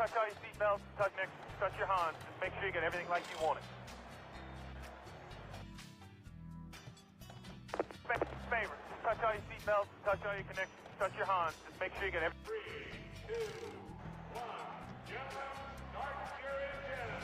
touch all your seatbelts, touch your Hans. Just make sure you get everything like you want it. Favor, touch all your seatbelts, touch all your connections, touch your Hans. Just make sure you get everything. 3, 2, 1. Gentlemen, start your engine.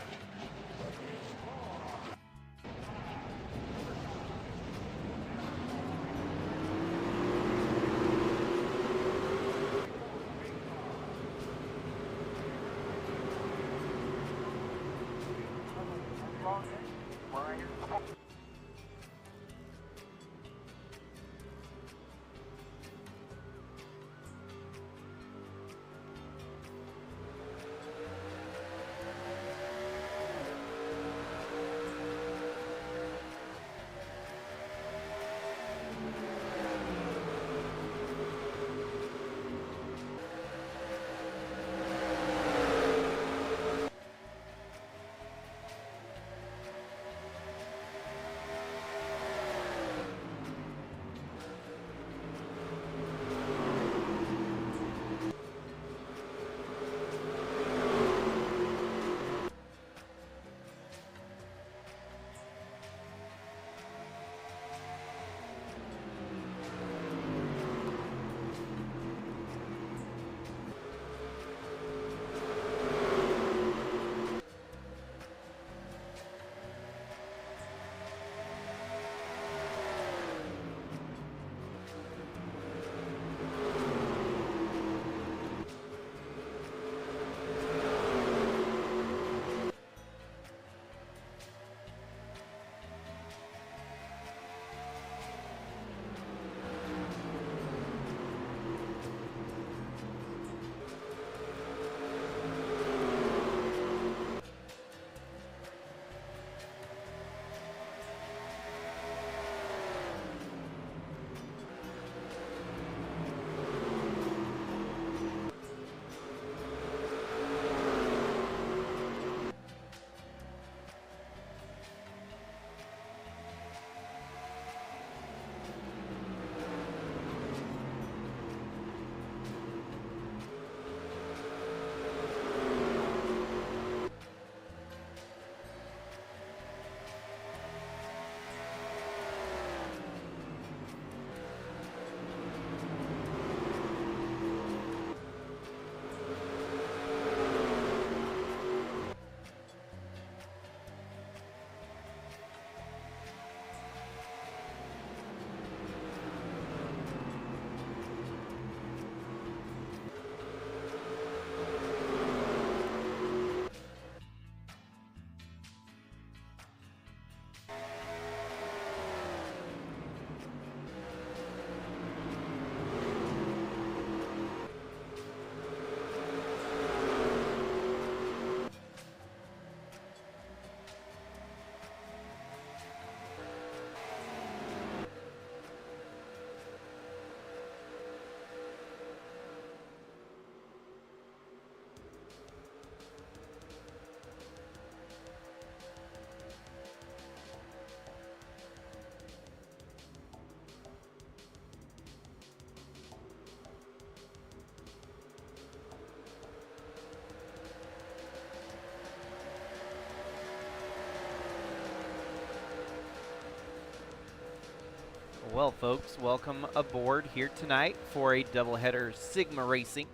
Well, folks, welcome aboard here tonight for a doubleheader Sigma racing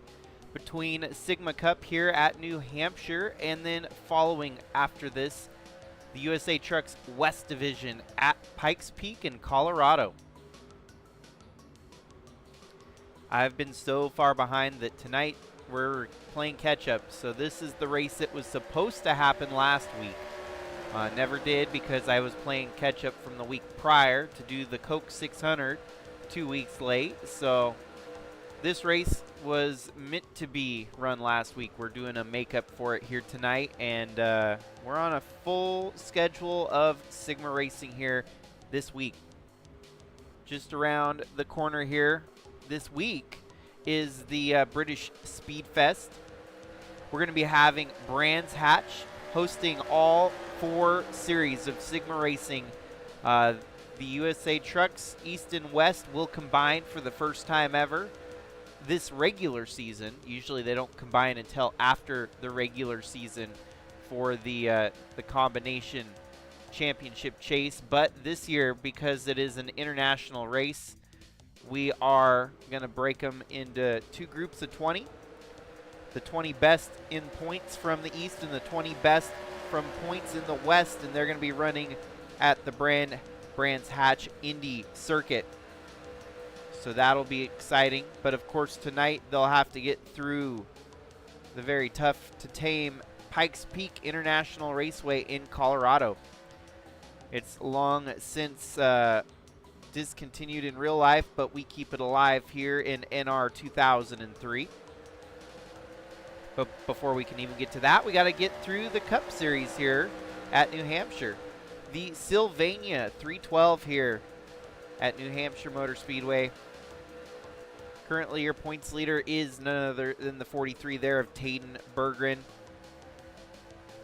between Sigma Cup here at New Hampshire, and then following after this, the USA Trucks West Division at Pikes Peak in Colorado. I've been so far behind that tonight we're playing catch-up, so this is the race that was supposed to happen last week. Never did because I was playing catch-up from the week prior to do the Coke 600 2 weeks late. So this race was meant to be run last week. We're doing a makeup for it here tonight, and we're on a full schedule of Sigma racing here this week. Just around the corner here this week is the British Speed Fest. We're going to be having Brands Hatch hosting all 4 series of Sigma racing. The USA Trucks East and West will combine for the first time ever. this regular season. Usually they don't combine until after the regular season for the combination championship chase. But this year, because it is an international race, we are going to break them into 2 groups of 20. The 20 best in points from the East and the 20 best from points in the West, and they're going to be running at the Brands Hatch Indy Circuit. So that'll be exciting. But of course tonight they'll have to get through the very tough to tame Pikes Peak International Raceway in Colorado. It's long since discontinued in real life, but we keep it alive here in NR2003. But before we can even get to that, we got to get through the Cup Series here at New Hampshire. The Sylvania 312 here at New Hampshire Motor Speedway. Currently your points leader is none other than the 43 there of Taden Berggren.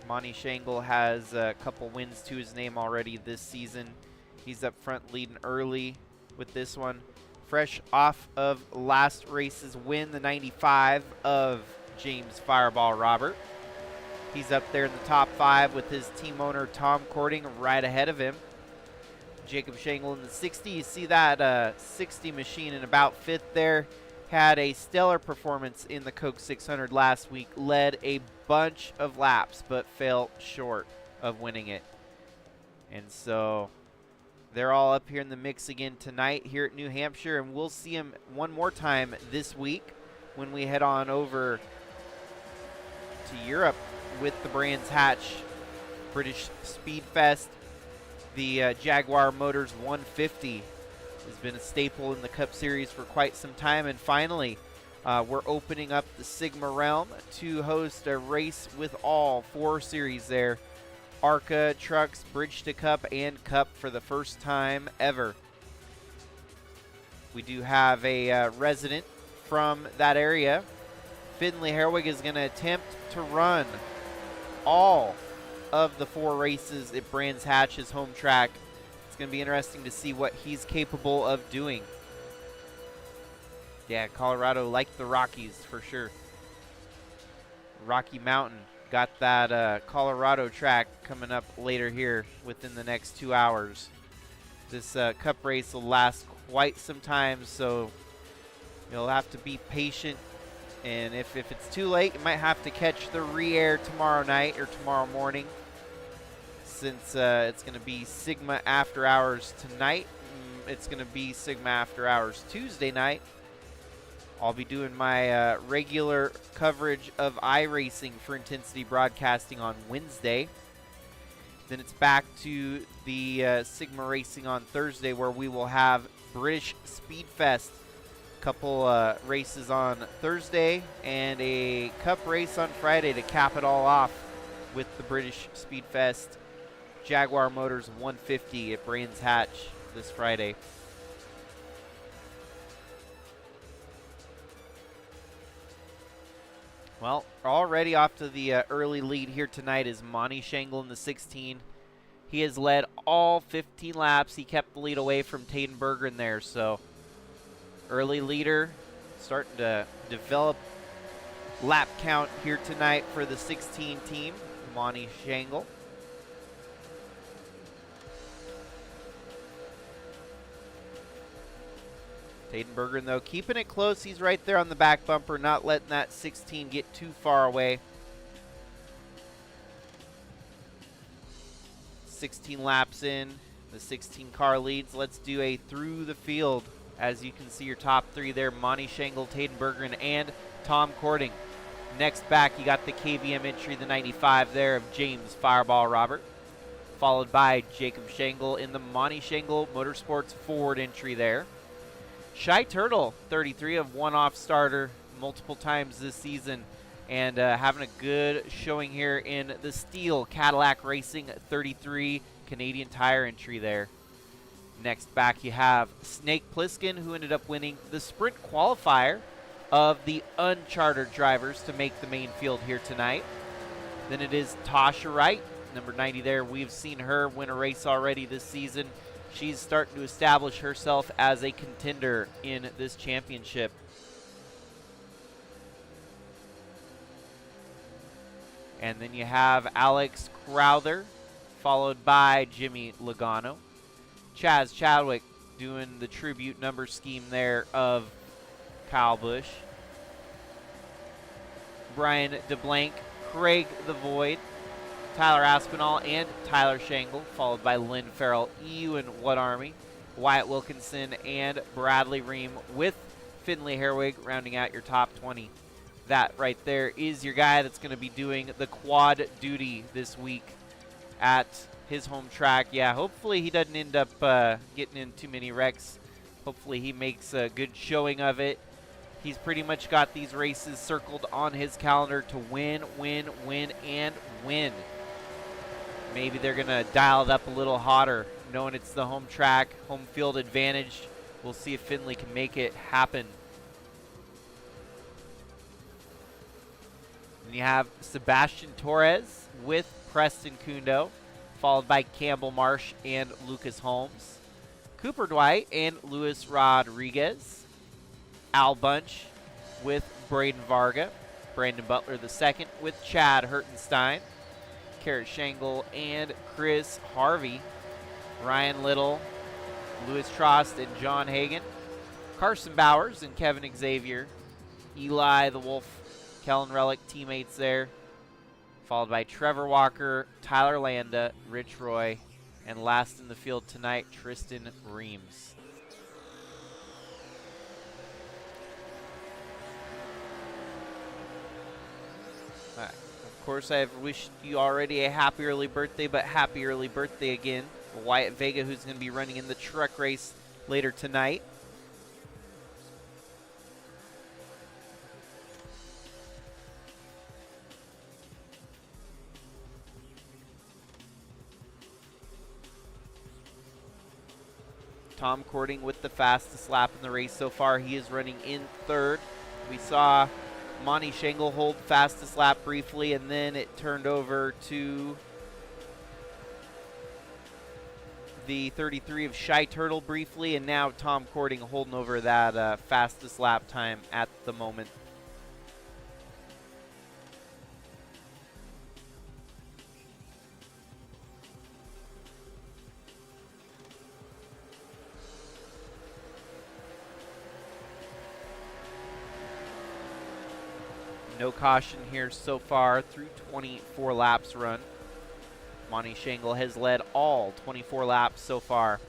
Monty Shangle has a couple wins to his name already this season. He's up front leading early with this one. Fresh off of last race's win, the 95 of James Fireball Robert. He's up there in the top 5 with his team owner Tom Cording right ahead of him. Jacob Shangle in the 60. You see that 60 machine in about 5th there. Had a stellar performance in the Coke 600 last week. Led a bunch of laps, but fell short of winning it. And so they're all up here in the mix again tonight here at New Hampshire, and we'll see them one more time this week when we head on over to Europe with the Brands Hatch British Speed Fest. The Jaguar Motors 150 has been a staple in the Cup Series for quite some time, and finally we're opening up the Sigma realm to host a race with all 4 series there. ARCA, Trucks, Bridge to Cup, and Cup for the first time ever. We do have a resident from that area. Finley Herwig is going to attempt to run all of the 4 races at Brands Hatch's home track. It's going to be interesting to see what he's capable of doing. Yeah, Colorado, like the Rockies for sure. Rocky Mountain got that Colorado track coming up later here within the next 2 hours. This Cup race will last quite some time, so you'll have to be patient. And if it's too late, you might have to catch the re-air tomorrow night or tomorrow morning, since it's going to be Sigma After Hours tonight. It's going to be Sigma After Hours Tuesday night. I'll be doing my regular coverage of iRacing for Intensity Broadcasting on Wednesday. Then it's back to the Sigma Racing on Thursday, where we will have British Speed Fest. Couple races on Thursday and a Cup race on Friday to cap it all off with the British Speed Fest Jaguar Motors 150 at Brands Hatch this Friday. Well, already off to the early lead here tonight is Monty Shangle in the 16. He has led all 15 laps. He kept the lead away from Taden Berggren there, so early leader, starting to develop lap count here tonight for the 16 team, Monty Shangle. Taden Berggren, though, keeping it close. He's right there on the back bumper, not letting that 16 get too far away. 16 laps in, the 16 car leads. Let's do a through the field. As you can see, your top 3 there, Monty Shangle, Taden Berggren, and Tom Cording. Next back, you got the KBM entry, the 95 there of James Fireball Robert, followed by Jacob Shangle in the Monty Shangle Motorsports Ford entry there. Shy Turtle, 33, of one-off starter multiple times this season, and having a good showing here in the Steel Cadillac Racing 33 Canadian Tire entry there. Next back, you have Snake Plissken, who ended up winning the sprint qualifier of the unchartered drivers to make the main field here tonight. Then it is Tasha Wright, number 90 there. We've seen her win a race already this season. She's starting to establish herself as a contender in this championship. And then you have Alex Crowther, followed by Jimmy Logano. Chaz Chadwick doing the tribute number scheme there of Kyle Busch. Brian DeBlanc, Craig the Void, Tyler Aspinall, and Tyler Shangle, followed by Lynn Farrell, Ewan What Army, Wyatt Wilkinson, and Bradley Ream with Finley Herwig rounding out your top 20. That right there is your guy that's going to be doing the quad duty this week at his home track. Yeah, hopefully he doesn't end up getting in too many wrecks. Hopefully he makes a good showing of it. He's pretty much got these races circled on his calendar to win, win, win, and win. Maybe they're going to dial it up a little hotter, knowing it's the home track, home field advantage. We'll see if Finley can make it happen. And you have Sebastian Torres with Preston Kundo, followed by Campbell Marsh and Lucas Holmes. Cooper Dwight and Luis Rodriguez. Al Bunch with Braden Varga. Brandon Butler II with Chad Hertenstein. Garrett Shangle and Chris Harvey. Ryan Little, Louis Trost, and John Hagan. Carson Bowers and Kevin Xavier. Eli the Wolf, Kellen Relic teammates there. Followed by Trevor Walker, Tyler Landa, Rich Roy, and last in the field tonight, Tristan Reams. Of course, I have wished you already a happy early birthday, but happy early birthday again. Wyatt Vega, who's going to be running in the truck race later tonight. Tom Cording with the fastest lap in the race so far. He is running in third. We saw Monty Shangle hold fastest lap briefly, and then it turned over to the 33 of Shy Turtle briefly, and now Tom Cording holding over that fastest lap time at the moment. No caution here so far through 24 laps run. Monty Shangle has led all 24 laps so far.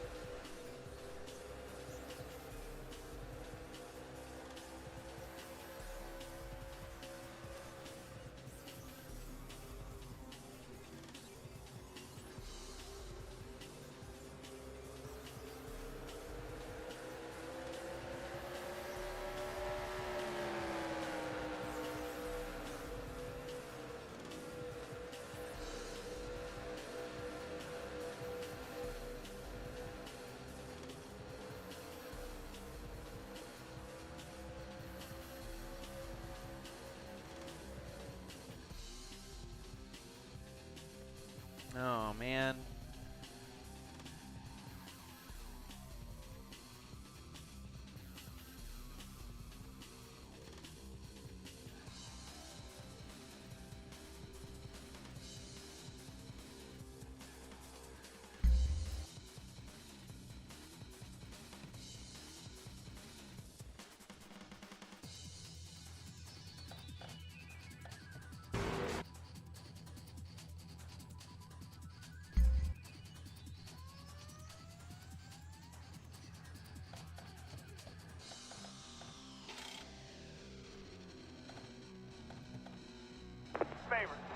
Oh, man.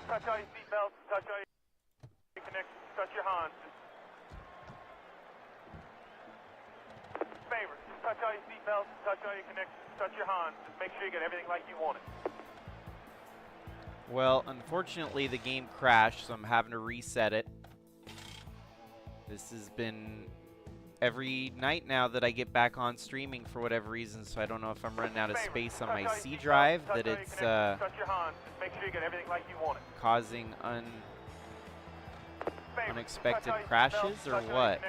Touch all your seatbelts, touch all your connections, touch your Hans. Favor, touch all your seatbelts, touch all your connections, touch your Hans. Just make sure you get everything like you want it. Well, unfortunately, the game crashed, so I'm having to reset it. This has been every night now that I get back on streaming for whatever reason, so I don't know if I'm running out of space on my C drive, that it's causing unexpected crashes or what.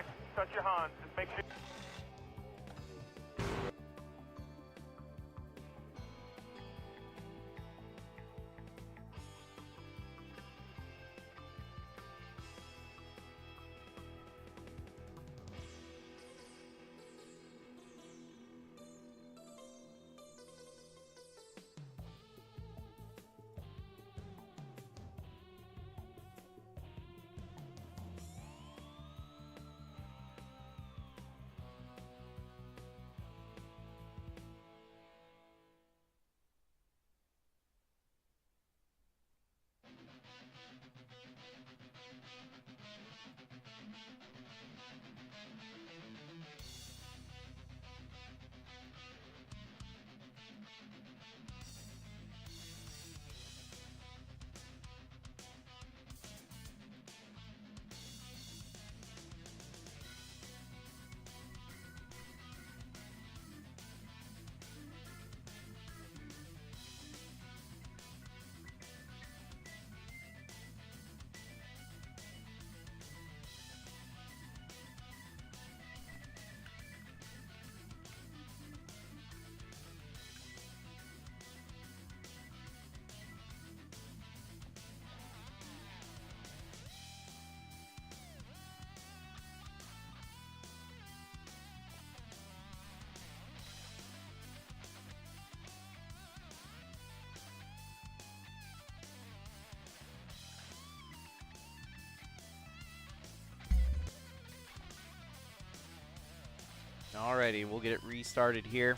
Alrighty, we'll get it restarted here.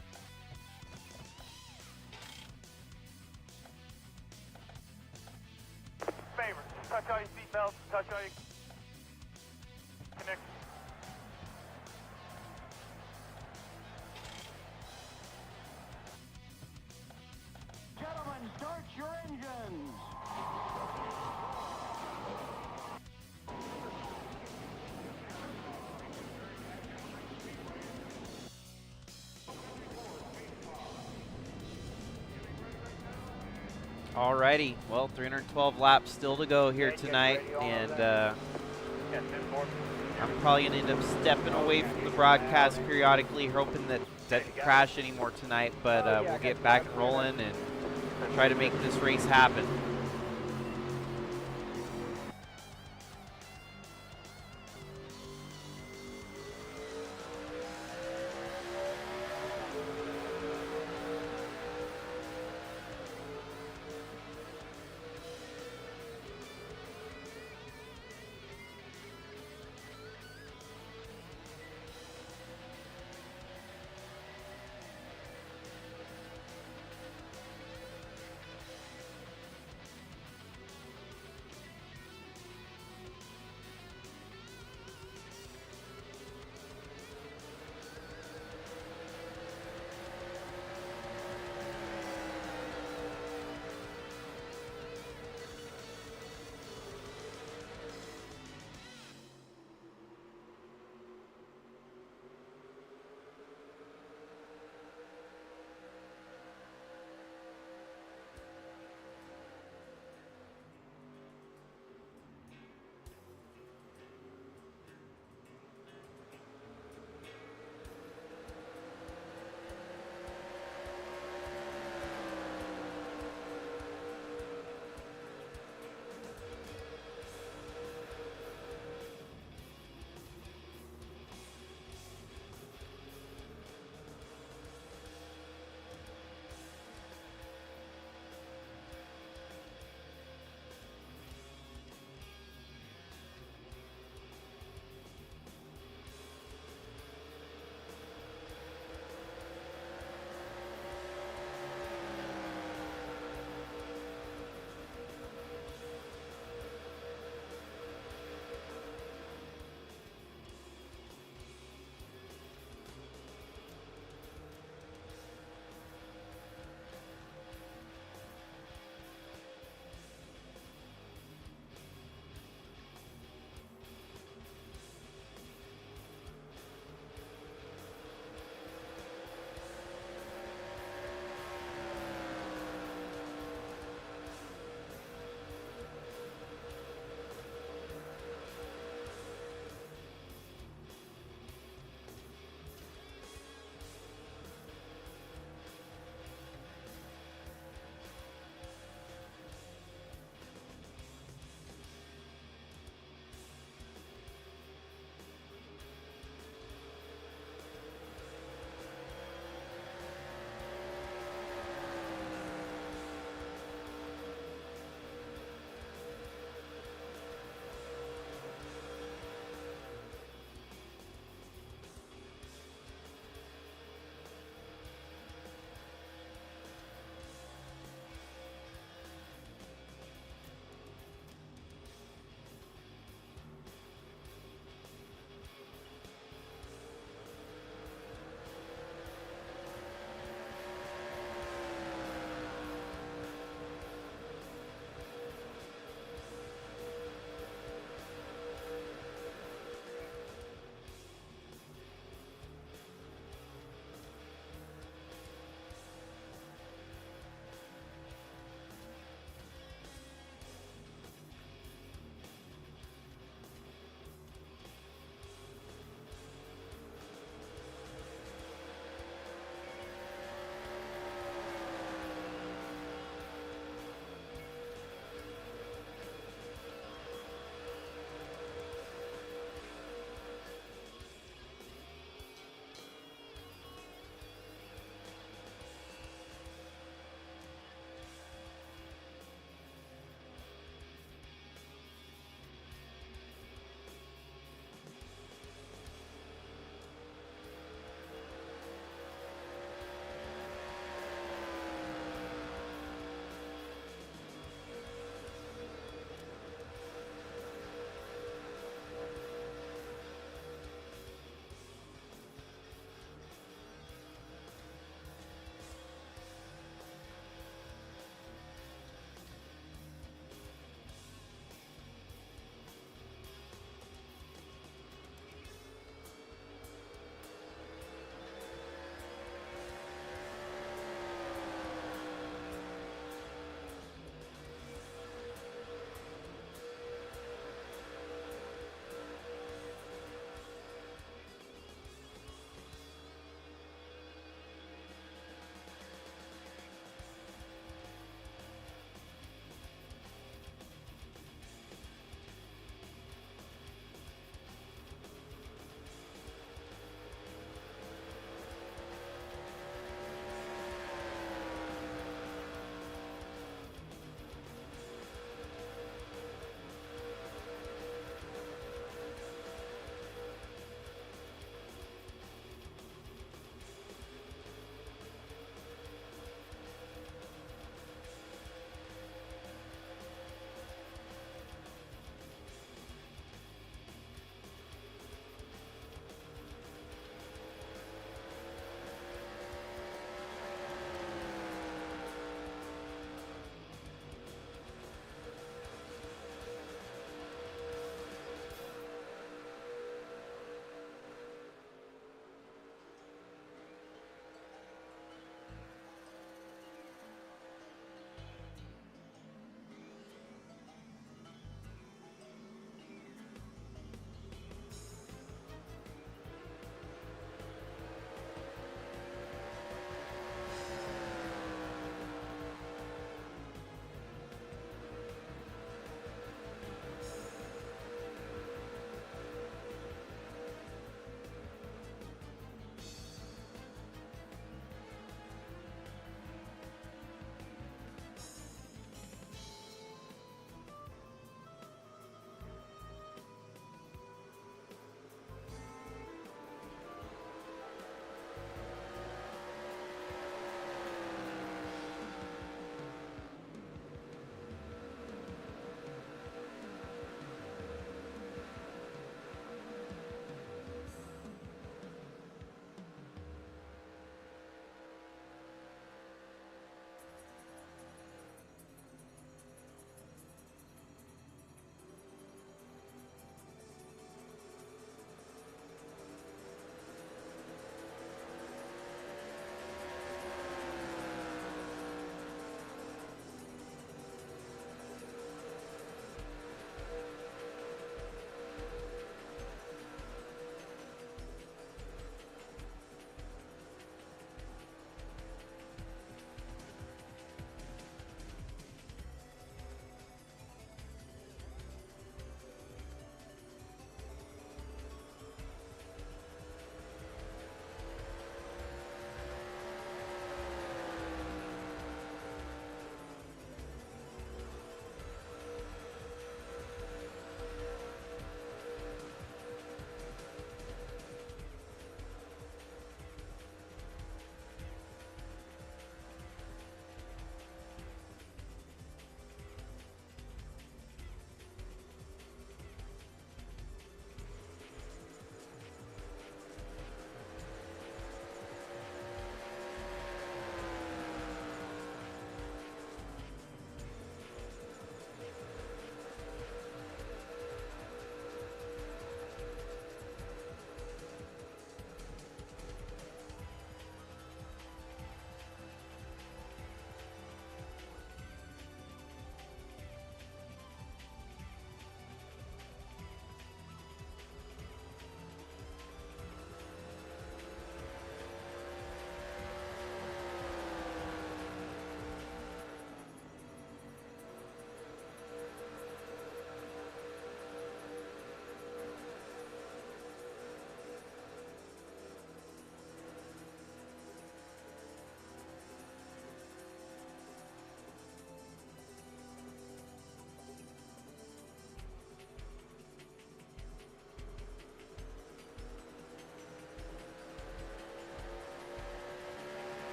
Favor, touch all your seatbelts, touch all your connections. Gentlemen, start your engines. Alrighty, well, 312 laps still to go here tonight, and I'm probably going to end up stepping away from the broadcast periodically, hoping that doesn't crash anymore tonight, but we'll get back and rolling and try to make this race happen.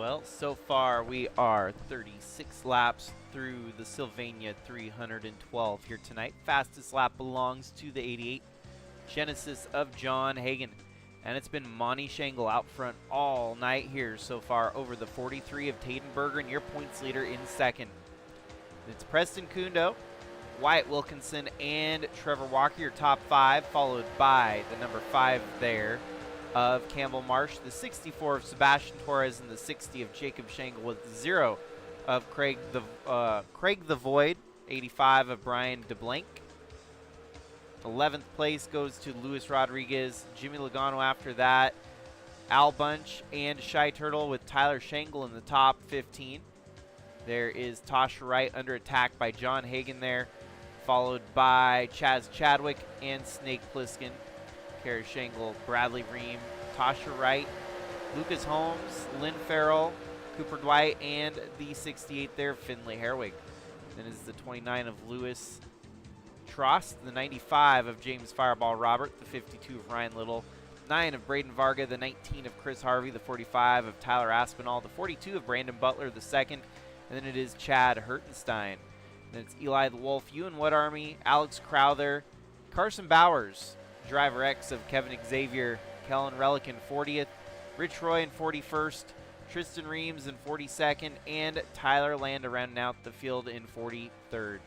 Well, so far we are 36 laps through the Sylvania 312 here tonight. Fastest lap belongs to the 88 Genesis of John Hagan. And it's been Monty Shangle out front all night here so far over the 43 of Tadenberger, and your points leader in second. It's Preston Kundo, Wyatt Wilkinson, and Trevor Walker, your top 5, followed by the number 5 there of Campbell Marsh, the 64 of Sebastian Torres, and the 60 of Jacob Shangle, with the 0 of Craig the Void, 85 of Brian DeBlank. 11th place goes to Luis Rodriguez, Jimmy Logano after that, Al Bunch, and Shy Turtle with Tyler Shangle in the top 15. There is Tasha Wright under attack by John Hagan there, followed by Chaz Chadwick and Snake Plissken. Kara Shangle, Bradley Ream, Tasha Wright, Lucas Holmes, Lynn Farrell, Cooper Dwight, and the 68 there, Finley Herwig. Then is the 29 of Lewis Trost, the 95 of James Fireball Robert, the 52 of Ryan Little, 9 of Braden Varga, the 19 of Chris Harvey, the 45 of Tyler Aspinall, the 42 of Brandon Butler, the second, and then it is Chad Hertenstein. Then it's Eli the Wolf, Ewan Wood Army, Alex Crowther, Carson Bowers, Driver X of Kevin Xavier, Kellen Relic in 40th, Rich Roy in 41st, Tristan Reams in 42nd, and Tyler Land rounding out the field in 43rd.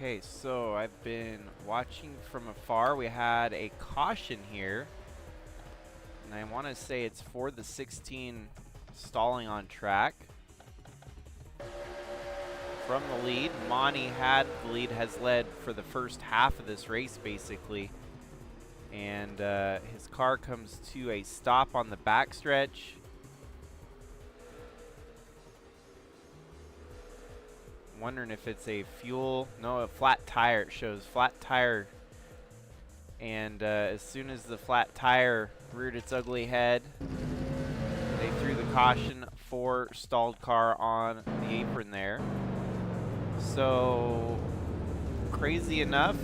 Okay, so I've been watching from afar. We had a caution here, and I want to say it's for the 16 stalling on track. From the lead, Monty had the lead, has led for the first half of this race basically, and his car comes to a stop on the backstretch. Wondering if it's a fuel, no, a flat tire. It shows flat tire, and as soon as the flat tire reared its ugly head, they threw the caution for stalled car on the apron there. So crazy enough,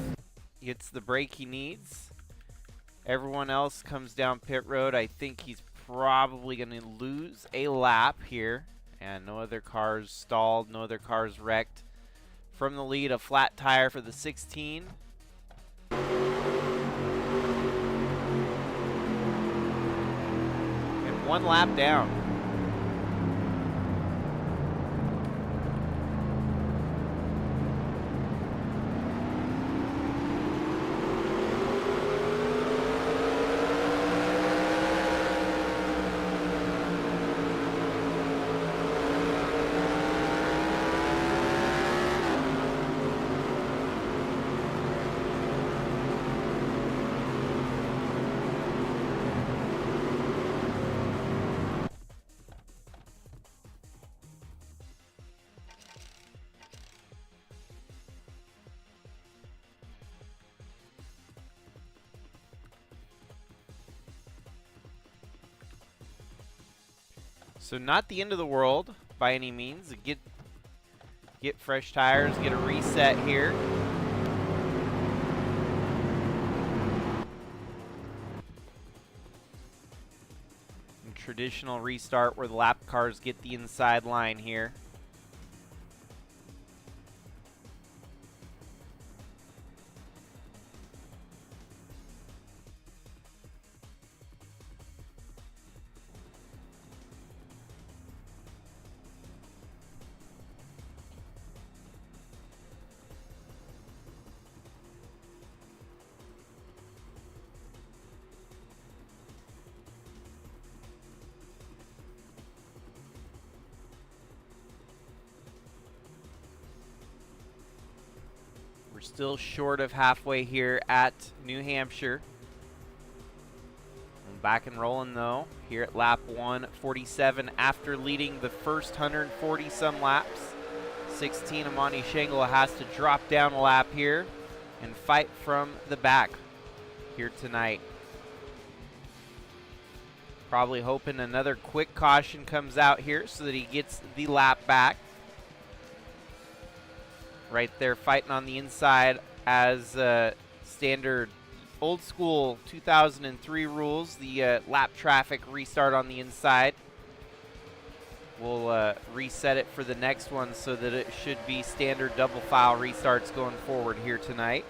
gets the break he needs. Everyone else comes down pit road. I think he's probably going to lose a lap here. And no other cars stalled, no other cars wrecked. From the lead, a flat tire for the 16. And 1 lap down. So not the end of the world by any means. Get fresh tires, get a reset here. And traditional restart where the lap cars get the inside line here. We're still short of halfway here at New Hampshire. I'm back and rolling though here at lap 147 after leading the first 140 some laps. 16 Amani Shangela has to drop down a lap here and fight from the back here tonight. Probably hoping another quick caution comes out here so that he gets the lap back. Right there fighting on the inside as standard old school 2003 rules. The lap traffic restart on the inside. We'll reset it for the next one so that it should be standard double file restarts going forward here tonight.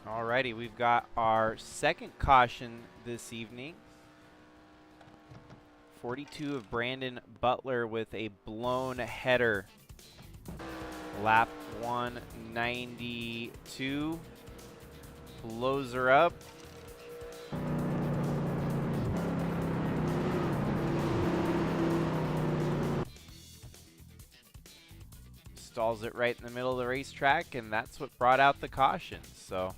Alrighty, we've got our second caution this evening. 42 of Brandon Butler with a blown header. Lap 192. Blows her up. Stalls it right in the middle of the racetrack, and that's what brought out the caution. So,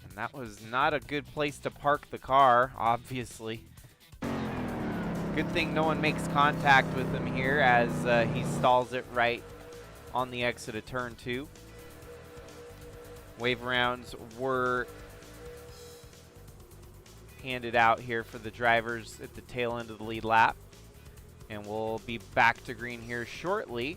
and that was not a good place to park the car, obviously. Good thing no one makes contact with him here as he stalls it right on the exit of turn 2. Wave rounds were handed out here for the drivers at the tail end of the lead lap. And we'll be back to green here shortly.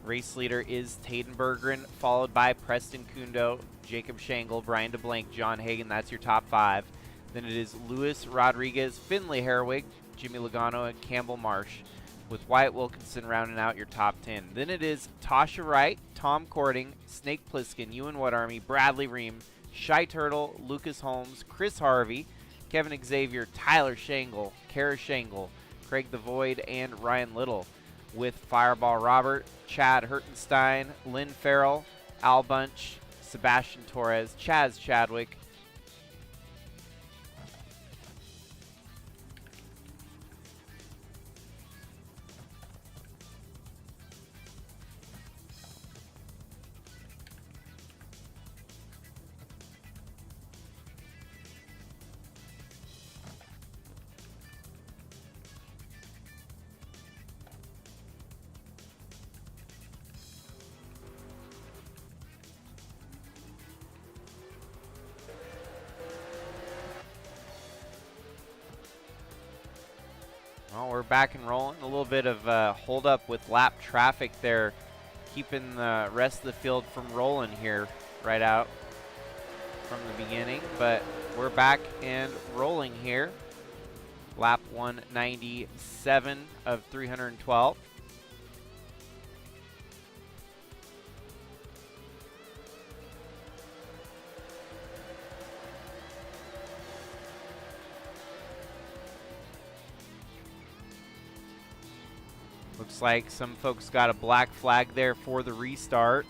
Race leader is Taden Berggren, followed by Preston Kundo, Jacob Shangle, Brian DeBlank, John Hagan. That's your top 5. Then it is Luis Rodriguez, Finley Herwig, Jimmy Logano, and Campbell Marsh, with Wyatt Wilkinson rounding out your top 10. Then it is Tasha Wright, Tom Cording, Snake Plissken, Ewan Whatarmy, Bradley Ream, Shy Turtle, Lucas Holmes, Chris Harvey, Kevin Xavier, Tyler Shangle, Kara Shangle, Craig the Void, and Ryan Little, with Fireball Robert, Chad Hertenstein, Lynn Farrell, Al Bunch, Sebastian Torres, Chaz Chadwick, well, we're back and rolling. A little bit of hold up with lap traffic there, keeping the rest of the field from rolling here right out from the beginning. But we're back and rolling here. Lap 197 of 312. Looks like some folks got a black flag there for the restart.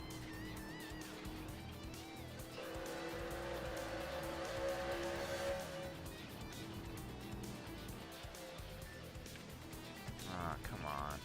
Ah, come on.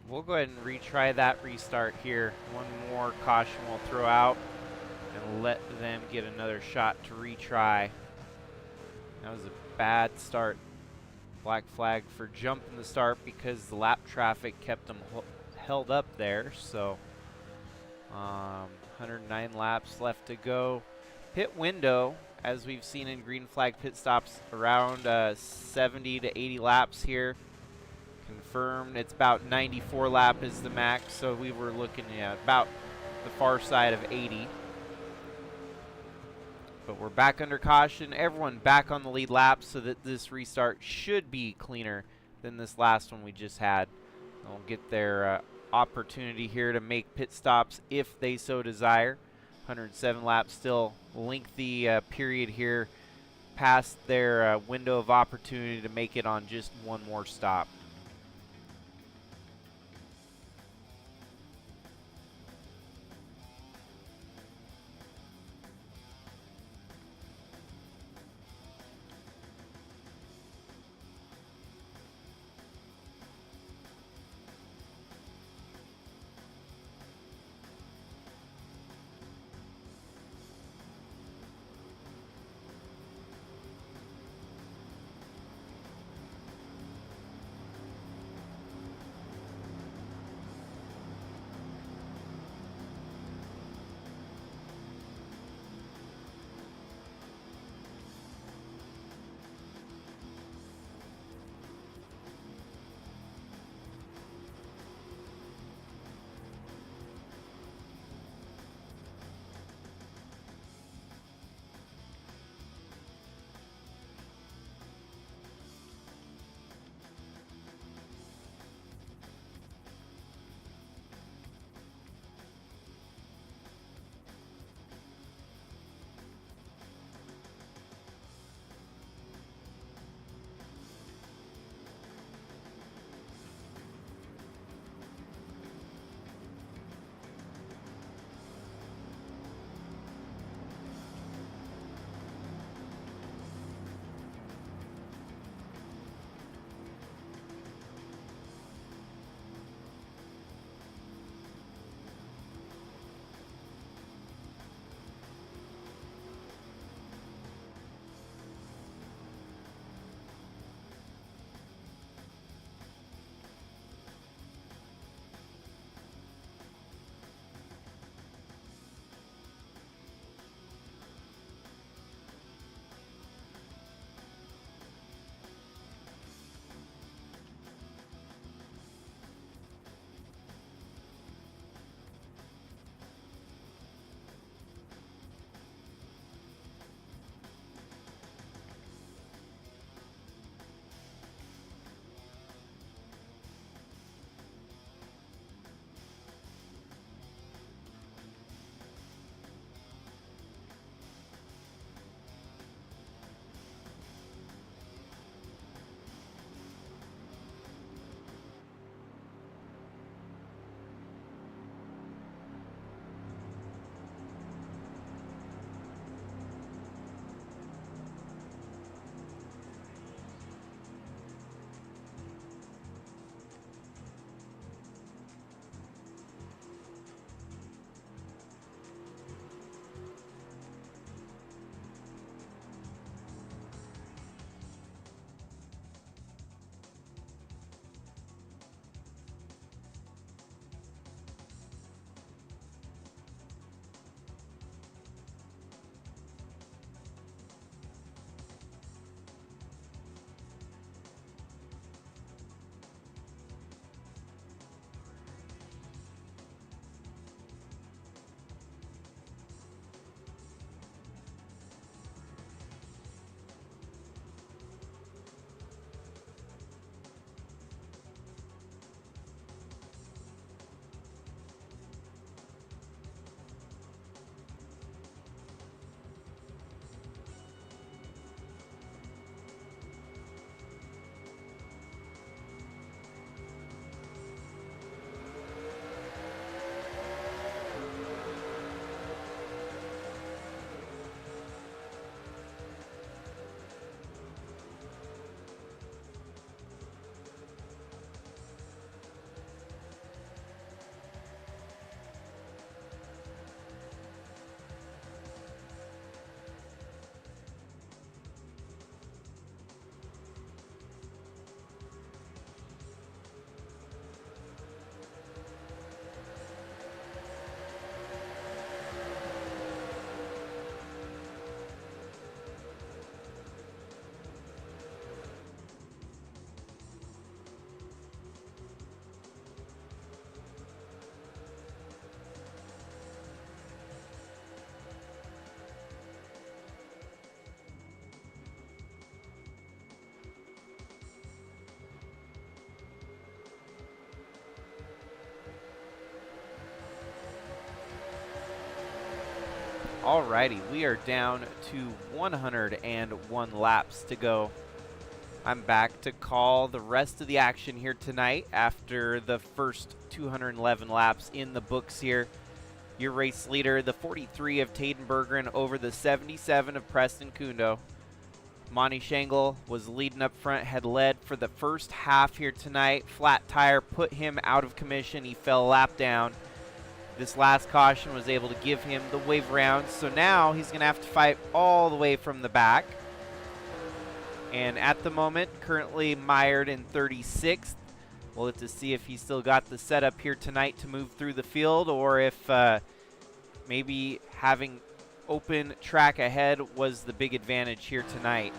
We'll go ahead and retry that restart here. One more caution we'll throw out and let them get another shot to retry. That was a bad start. Black flag for jumping the start because the lap traffic kept them held up there. So 109 laps left to go. Pit window, as we've seen in green flag pit stops, around 70 to 80 laps here. Confirmed it's about 94 lap is the max, so we were looking at about the far side of 80. But we're back under caution. Everyone back on the lead lap so that this restart should be cleaner than this last one we just had. They'll get their opportunity here to make pit stops if they so desire. 107 laps, still lengthy period here past their window of opportunity to make it on just one more stop. Alrighty, we are down to 101 laps to go. I'm back to call the rest of the action here tonight after the first 211 laps in the books here. Your race leader, the 43 of Taden Berggren over the 77 of Preston Kundo. Monty Shangle was leading up front, had led for the first half here tonight. Flat tire put him out of commission. He fell a lap down. This last caution was able to give him the wave round, so now he's going to have to fight all the way from the back. And at the moment, currently mired in 36th. We'll have to see if he's still got the setup here tonight to move through the field, or if maybe having open track ahead was the big advantage here tonight.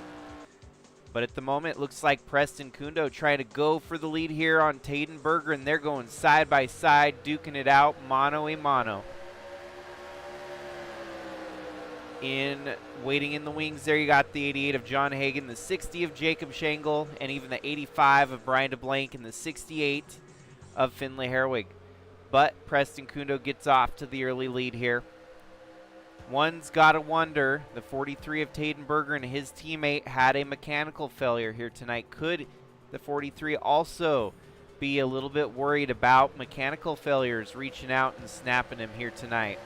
But at the moment, it looks like Preston Kundo trying to go for the lead here on Taden Berggren. They're going side by side, duking it out, mano a mano. Waiting in the wings there, you got the 88 of John Hagen, the 60 of Jacob Shangle, and even the 85 of Brian DeBlanc, and the 68 of Finlay Herwig. But Preston Kundo gets off to the early lead here. One's got to wonder, the 43 of Taden Berggren, his teammate, had a mechanical failure here tonight. Could the 43 also be a little bit worried about mechanical failures reaching out and snapping him here tonight?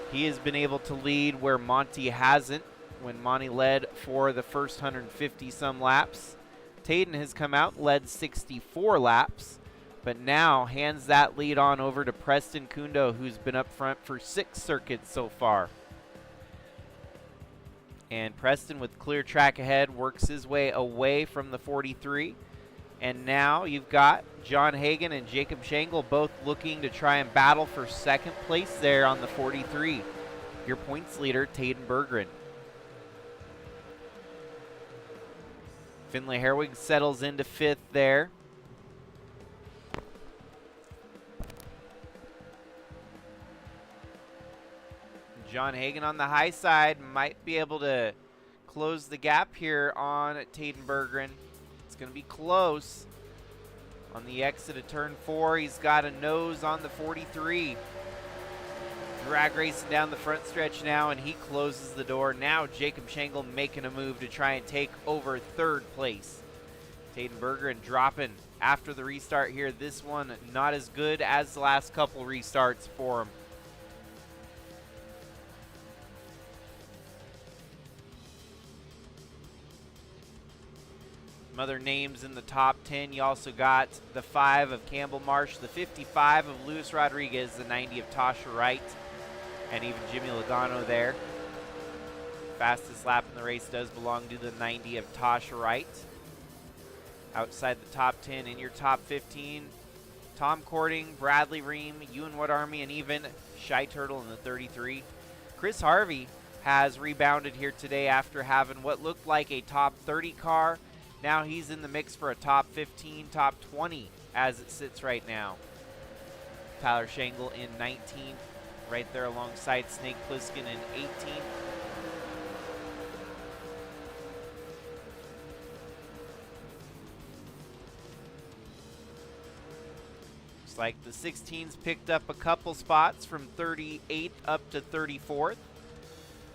He has been able to lead where Monty hasn't, when Monty led for the first 150 some laps. Taden has come out, led 64 laps, but now hands that lead on over to Preston Kundo, who's been up front for 6 circuits so far. And Preston, with clear track ahead, works his way away from the 43. And now you've got John Hagen and Jacob Shangle both looking to try and battle for second place there on the 43. Your points leader, Taden Berggren. Finlay Herwig settles into 5th there. John Hagen on the high side might be able to close the gap here on Taden Berggren. It's going to be close. On the exit of turn 4, he's got a nose on the 43. Drag racing down the front stretch now, and he closes the door. Now Jacob Shangle making a move to try and take over 3rd place. Taden Berggren dropping after the restart here. This one not as good as the last couple restarts for him. Some other names in the top 10. You also got the 5 of Campbell Marsh, the 55 of Luis Rodriguez, the 90 of Tasha Wright, and even Jimmy Logano there. Fastest lap in the race does belong to the 90 of Tasha Wright. Outside the top 10, in your top 15, Tom Cording, Bradley Ream, Ewan Wood Army, and even Shy Turtle in the 33. Chris Harvey has rebounded here today after having what looked like a top 30 car. Now he's in the mix for a top 15, top 20 as it sits right now. Tyler Shangle in 19th, right there alongside Snake Plissken in 18th. Looks like the 16s picked up a couple spots from 38th up to 34th.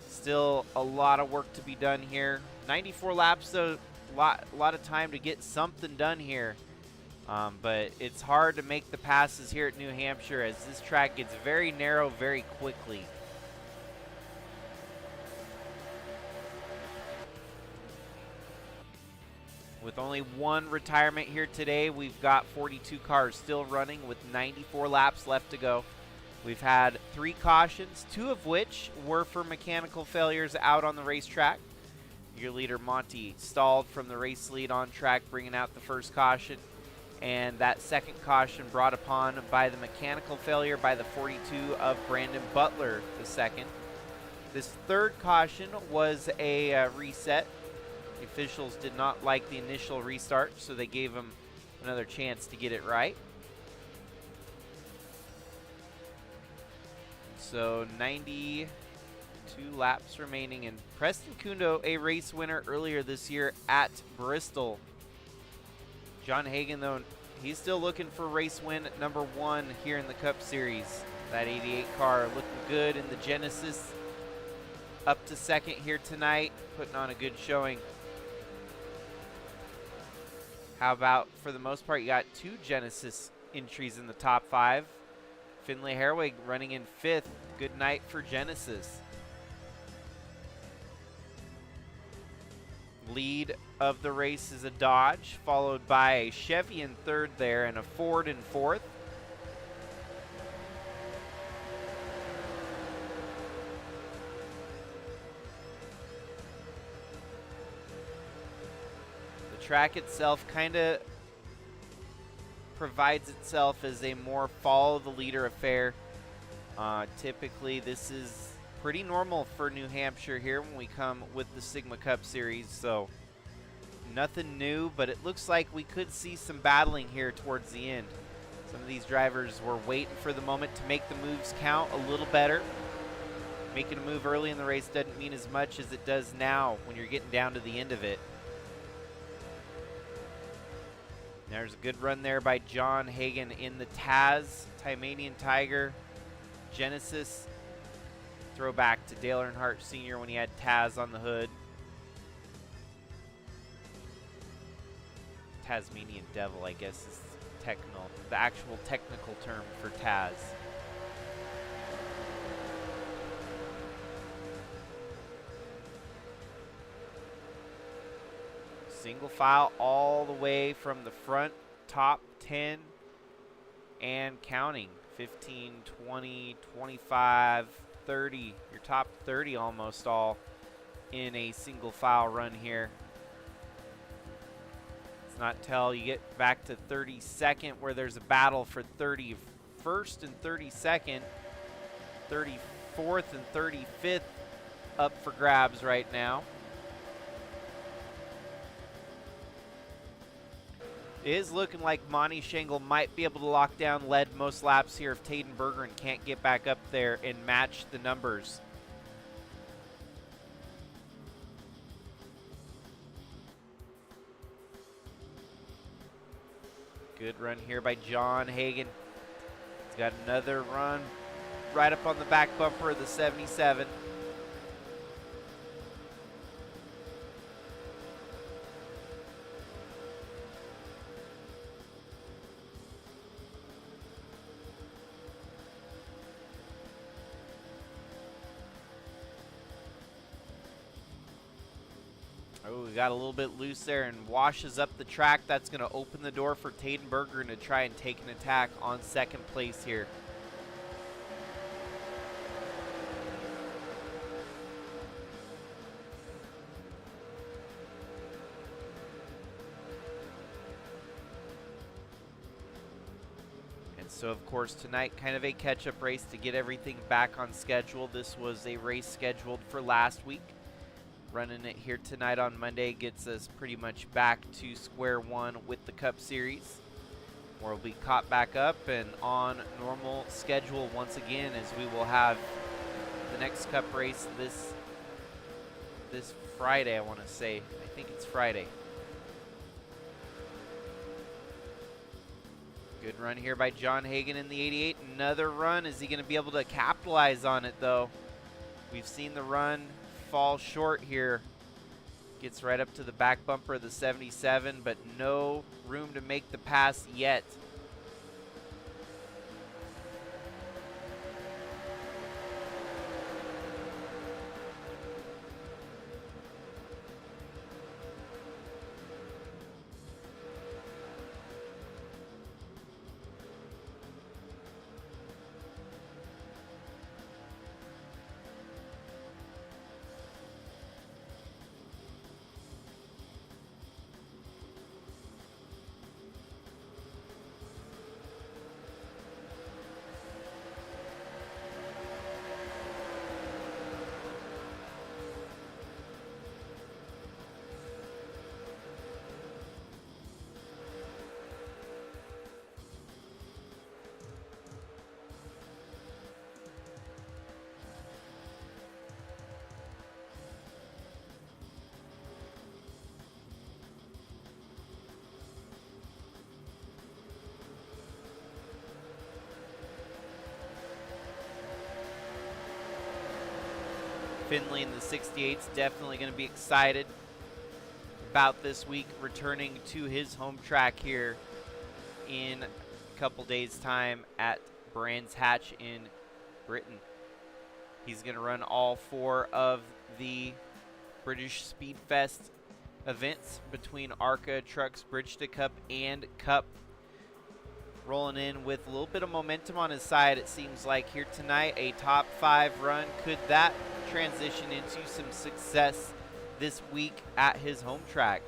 Still a lot of work to be done here. 94 laps though. A lot of time to get something done here, but it's hard to make the passes here at New Hampshire as this track gets very narrow very quickly. With only one retirement here today, we've got 42 cars still running with 94 laps left to go. We've had 3 cautions, 2 of which were for mechanical failures out on the racetrack. Your leader, Monty, stalled from the race lead on track, bringing out the first caution. And that second caution brought upon by the mechanical failure by the 42 of Brandon Butler, the second. This third caution was a reset. The officials did not like the initial restart, so they gave him another chance to get it right. So 92 laps remaining, and Preston Kundo, a race winner earlier this year at Bristol. John Hagen, though, he's still looking for race win number 1 here in the Cup Series. That 88 car looking good in the Genesis. Up to second here tonight, putting on a good showing. How about, for the most part, you got 2 Genesis entries in the top 5. Finlay Herwig running in 5th. Good night for Genesis. Lead of the race is a Dodge, followed by a Chevy in 3rd there and a Ford in 4th. The track itself kind of provides itself as a more follow the leader affair. Typically this is pretty normal for New Hampshire here when we come with the Sigma Cup Series, so nothing new, but it looks like we could see some battling here towards the end. Some of these drivers were waiting for the moment to make the moves count a little better. Making a move early in the race doesn't mean as much as it does now when you're getting down to the end of it. There's a good run there by John Hagan in the Taz, Tasmanian Tiger, Genesis. Throwback to Dale Earnhardt Sr. when he had Taz on the hood. Tasmanian Devil, I guess, is the actual technical term for Taz. Single file all the way from the front, top 10 and counting. 15, 20, 25, 30. Your top 30 almost all in a single file run here. It's not till you get back to 32nd where there's a battle for 31st and 32nd. 34th and 35th up for grabs right now. It is looking like Monty Shangle might be able to lock down lead most laps here if Taden Bergeron can't get back up there and match the numbers. Good run here by John Hagan. He's got another run right up on the back bumper of the 77. Oh, we got a little bit loose there and washes up the track. That's going to open the door for Taden Bergeron to try and take an attack on second place here. And so, of course, tonight kind of a catch-up race to get everything back on schedule. This was a race scheduled for last week. Running it here tonight on Monday gets us pretty much back to square one with the Cup Series, where we'll be caught back up and on normal schedule once again, as we will have the next Cup race this Friday, I want to say. I think it's Friday. Good run here by John Hagan in the 88. Another run. Is he going to be able to capitalize on it, though? We've seen the run fall short here. Gets right up to the back bumper of the 77, but no room to make the pass yet. Finley in the 68's definitely going to be excited about this week, returning to his home track here in a couple days' time at Brands Hatch in Britain. He's going to run all 4 of the British Speedfest events between ARCA, Trucks, Bridgestone Cup, and Cup. Rolling in with a little bit of momentum on his side, it seems like here tonight. A top 5 run. Could that transition into some success this week at his home track?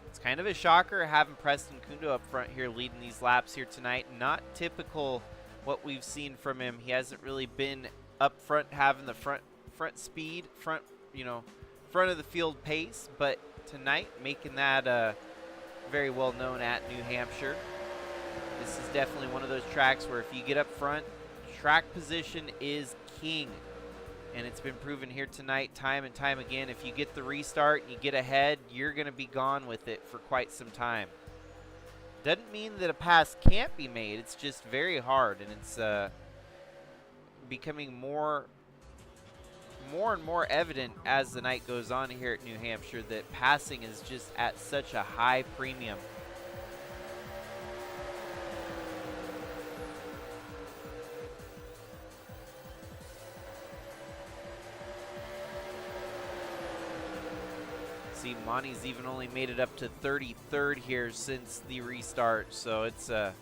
It's kind of a shocker having Preston Kundo up front here leading these laps here tonight. Not typical what we've seen from him. He hasn't really been up front having the front speed, front of the field pace, but tonight making that very well known at New Hampshire. This is definitely one of those tracks where if you get up front, track position is king. And it's been proven here tonight time and time again. If you get the restart and you get ahead, you're going to be gone with it for quite some time. Doesn't mean that a pass can't be made. It's just very hard, and it's becoming more and more evident as the night goes on here at New Hampshire that passing is just at such a high premium. See, Monty's even only made it up to 33rd here since the restart, so it's a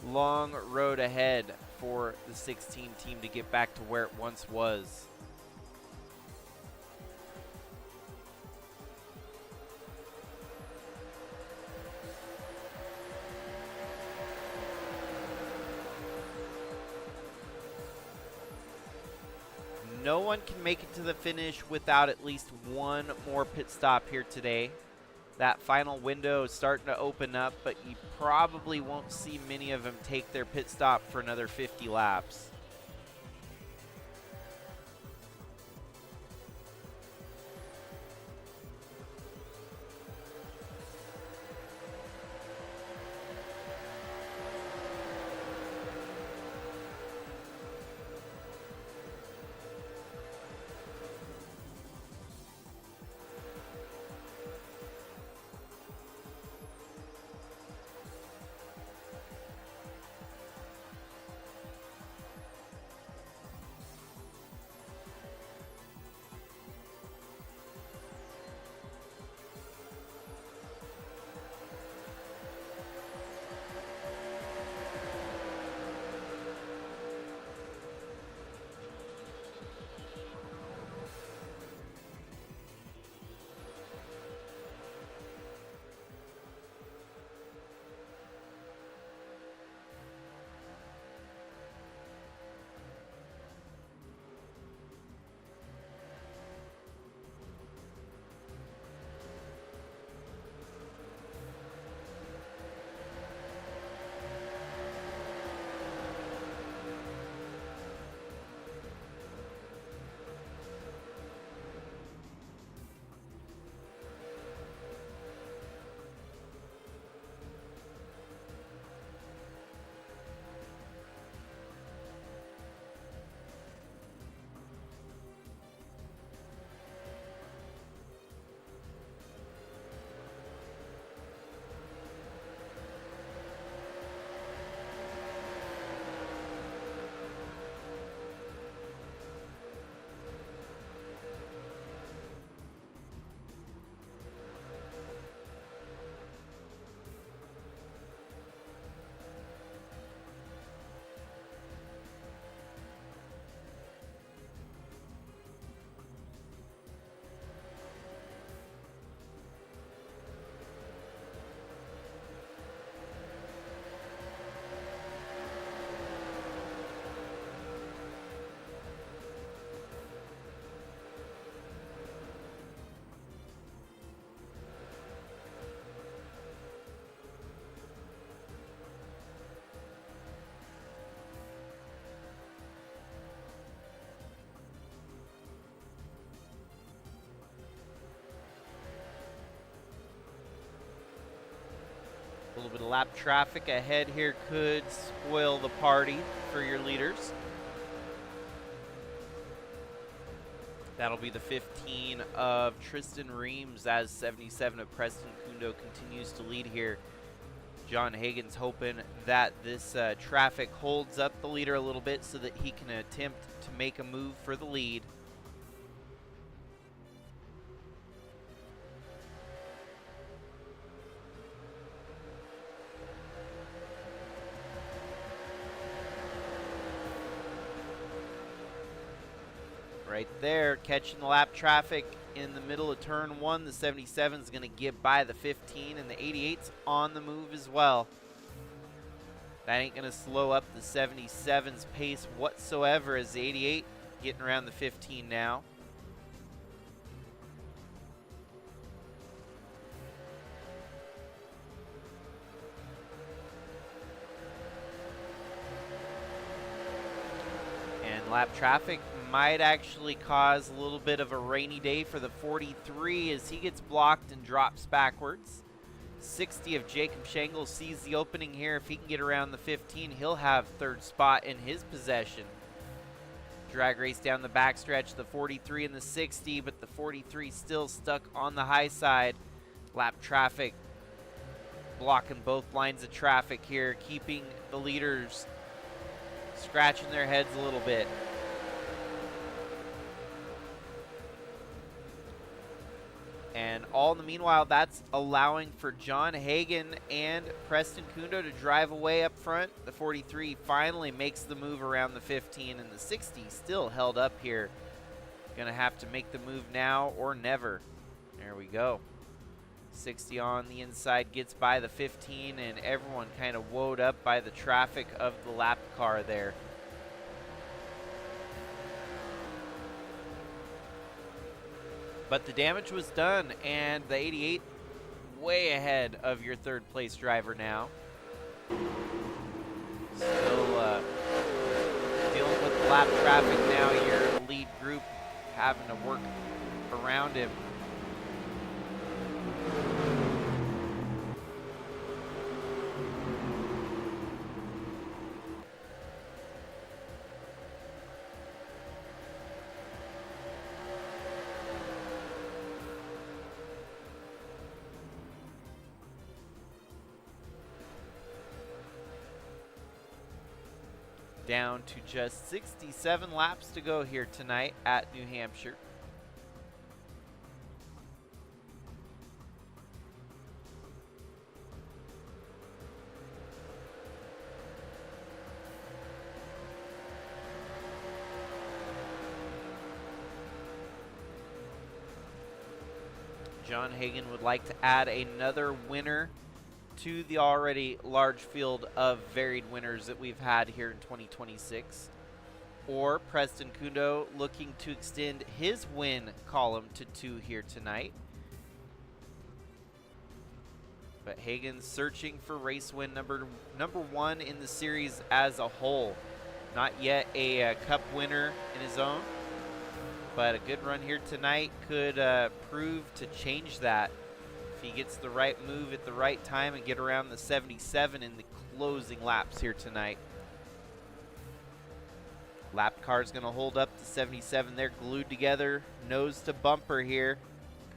long road ahead for the 16 team to get back to where it once was. No one can make it to the finish without at least one more pit stop here today. That final window is starting to open up, but you probably won't see many of them take their pit stop for another 50 laps. little bit of lap traffic ahead here could spoil the party for your leaders. That'll be the 15 of Tristan Reams as 77 of Preston Kundo continues to lead here. John Hagen's hoping that this traffic holds up the leader a little bit so that he can attempt to make a move for the lead. Right there, catching the lap traffic in the middle of turn 1. The 77 is going to get by the 15, and the 88's on the move as well. That ain't going to slow up the 77's pace whatsoever, as the 88 getting around the 15 now. And lap traffic might actually cause a little bit of a rainy day for the 43 as he gets blocked and drops backwards. 60 of Jacob Schenkel sees the opening here. If he can get around the 15, he'll have third spot in his possession. Drag race down the backstretch, the 43 and the 60, but the 43 still stuck on the high side. Lap traffic blocking both lines of traffic here, keeping the leaders scratching their heads a little bit. And all in the meanwhile, that's allowing for John Hagen and Preston Kundo to drive away up front. The 43 finally makes the move around the 15, and the 60 still held up here. Gonna have to make the move now or never. There we go. 60 on the inside gets by the 15, and everyone kind of woed up by the traffic of the lap car there. But the damage was done, and the 88 way ahead of your third place driver now. Still dealing with the lap traffic now. Your lead group having to work around him. Down to just 67 laps to go here tonight at New Hampshire. John Hagen would like to add another winner to the already large field of varied winners that we've had here in 2026. Or Preston Kundo looking to extend his win column to 2 here tonight. But Hagen's searching for race win number 1 in the series as a whole. Not yet a cup winner in his own, but a good run here tonight could prove to change that. He gets the right move at the right time and get around the 77 in the closing laps here tonight. Lap car's going to hold up the 77. They're glued together, nose to bumper here.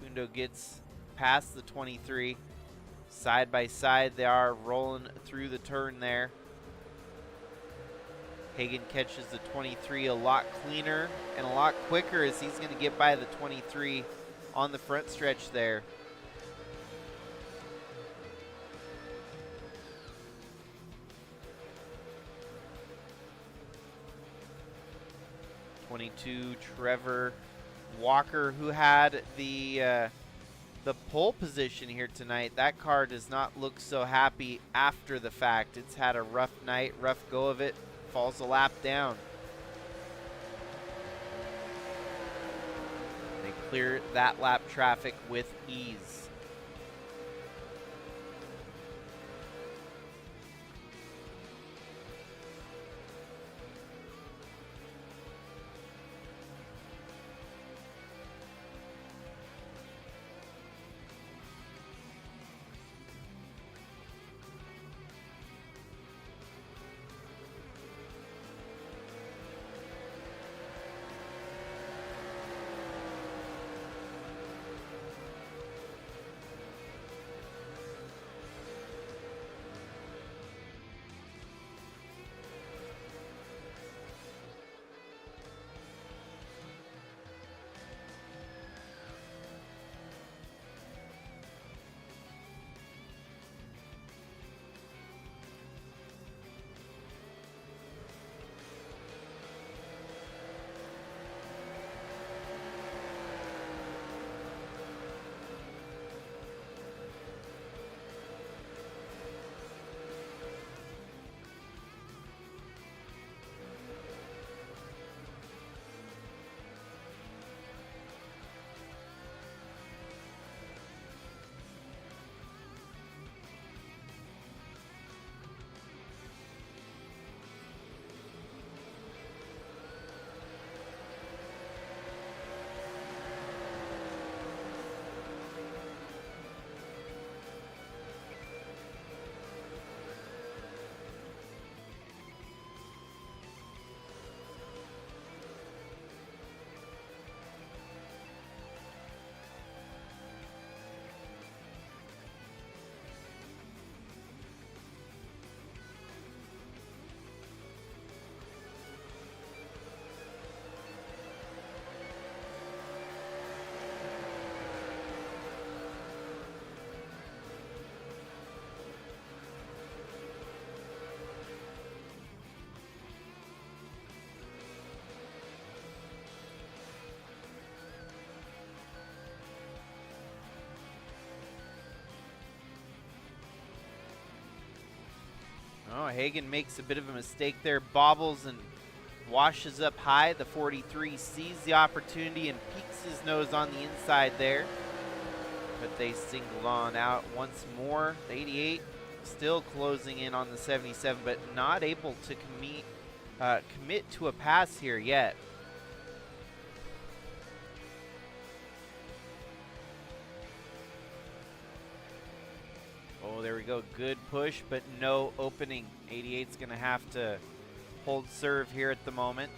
Kundo gets past the 23. Side by side, they are rolling through the turn there. Hagen catches the 23 a lot cleaner and a lot quicker as he's going to get by the 23 on the front stretch there. 22, Trevor Walker, who had the pole position here tonight. That car does not look so happy after the fact. It's had a rough night, rough go of it, falls a lap down. They clear that lap traffic with ease. Oh, Hagen makes a bit of a mistake there, bobbles and washes up high. The 43 sees the opportunity and peeks his nose on the inside there. But they singled on out once more. The 88 still closing in on the 77, but not able to commit to a pass here yet. Oh, there we go. Good push, but no opening. 88's going to have to hold serve here at the moment.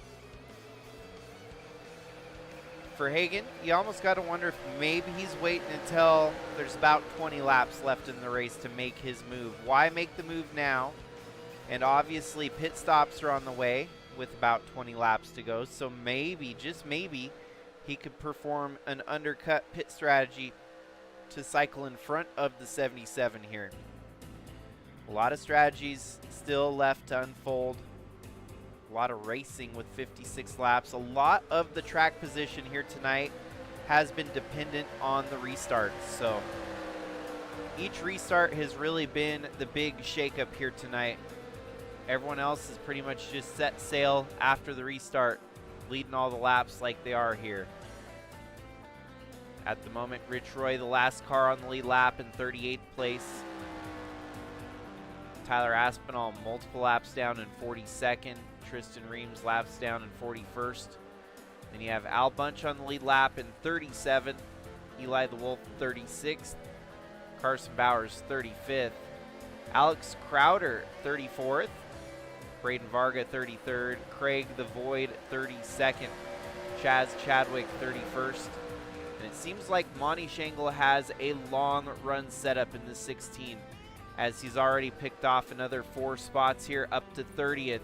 For Hagen, you almost got to wonder if maybe he's waiting until there's about 20 laps left in the race to make his move. Why make the move now? And obviously pit stops are on the way with about 20 laps to go. So maybe, just maybe, he could perform an undercut pit strategy to cycle in front of the 77 here. A lot of strategies still left to unfold. A lot of racing with 56 laps. A lot of the track position here tonight has been dependent on the restarts. So each restart has really been the big shakeup here tonight. Everyone else is pretty much just set sail after the restart, leading all the laps like they are here. At the moment, Rich Roy, the last car on the lead lap in 38th place. Tyler Aspinall, multiple laps down in 42nd. Tristan Reams laps down in 41st. Then you have Al Bunch on the lead lap in 37th. Eli the Wolf 36th. Carson Bowers 35th. Alex Crowder 34th. Braden Varga 33rd. Craig the Void 32nd. Chaz Chadwick 31st. And it seems like Monty Shangle has a long run setup in the 16, as he's already picked off another 4 spots here up to 30th.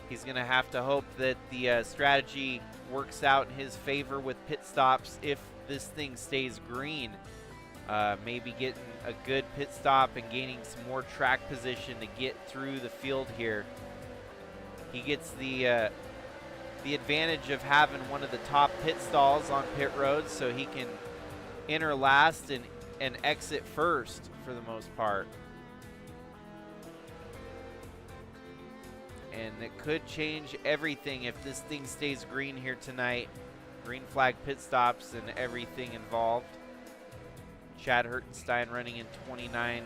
He's going to have to hope that the strategy works out in his favor with pit stops if this thing stays green. Maybe getting a good pit stop and gaining some more track position to get through the field here. He gets the advantage of having one of the top pit stalls on pit road, so he can enter last and exit first for the most part. And it could change everything if this thing stays green here tonight. Green flag pit stops and everything involved. Chad Hertenstein running in 29,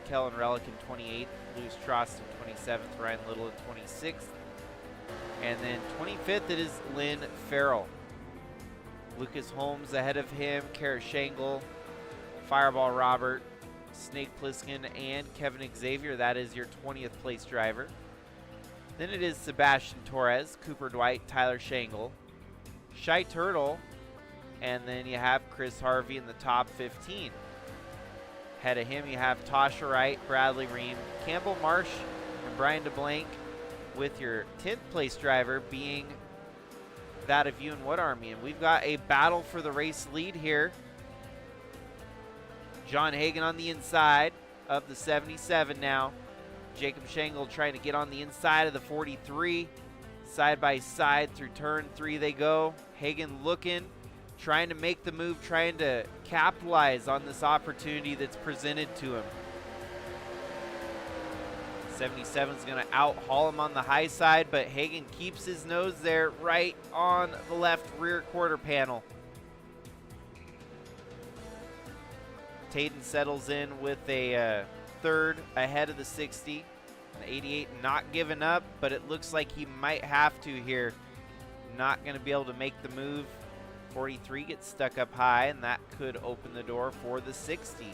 Kellen Relic in 28th, Lewis Trost in 27th, Ryan Little in 26th. And then 25th, it is Lynn Farrell. Lucas Holmes ahead of him, Kara Shangle, Fireball Robert, Snake Pliskin, and Kevin Xavier. That is your 20th place driver. Then it is Sebastian Torres, Cooper Dwight, Tyler Shangle, Shy Turtle, and then you have Chris Harvey in the top 15. Ahead of him, you have Tasha Wright, Bradley Ream, Campbell Marsh, and Brian DeBlanc, with your 10th place driver being that of You and What Army. And we've got a battle for the race lead here. John Hagen on the inside of the 77 now. Jacob Shangle trying to get on the inside of the 43. Side by side through turn 3 they go. Hagen looking, trying to make the move, trying to capitalize on this opportunity that's presented to him. 77 is going to out-haul him on the high side, but Hagen keeps his nose there right on the left rear quarter panel. Tayden settles in with a third ahead of the 60. The 88 not giving up, but it looks like he might have to here. Not going to be able to make the move. 43 gets stuck up high, and that could open the door for the 60.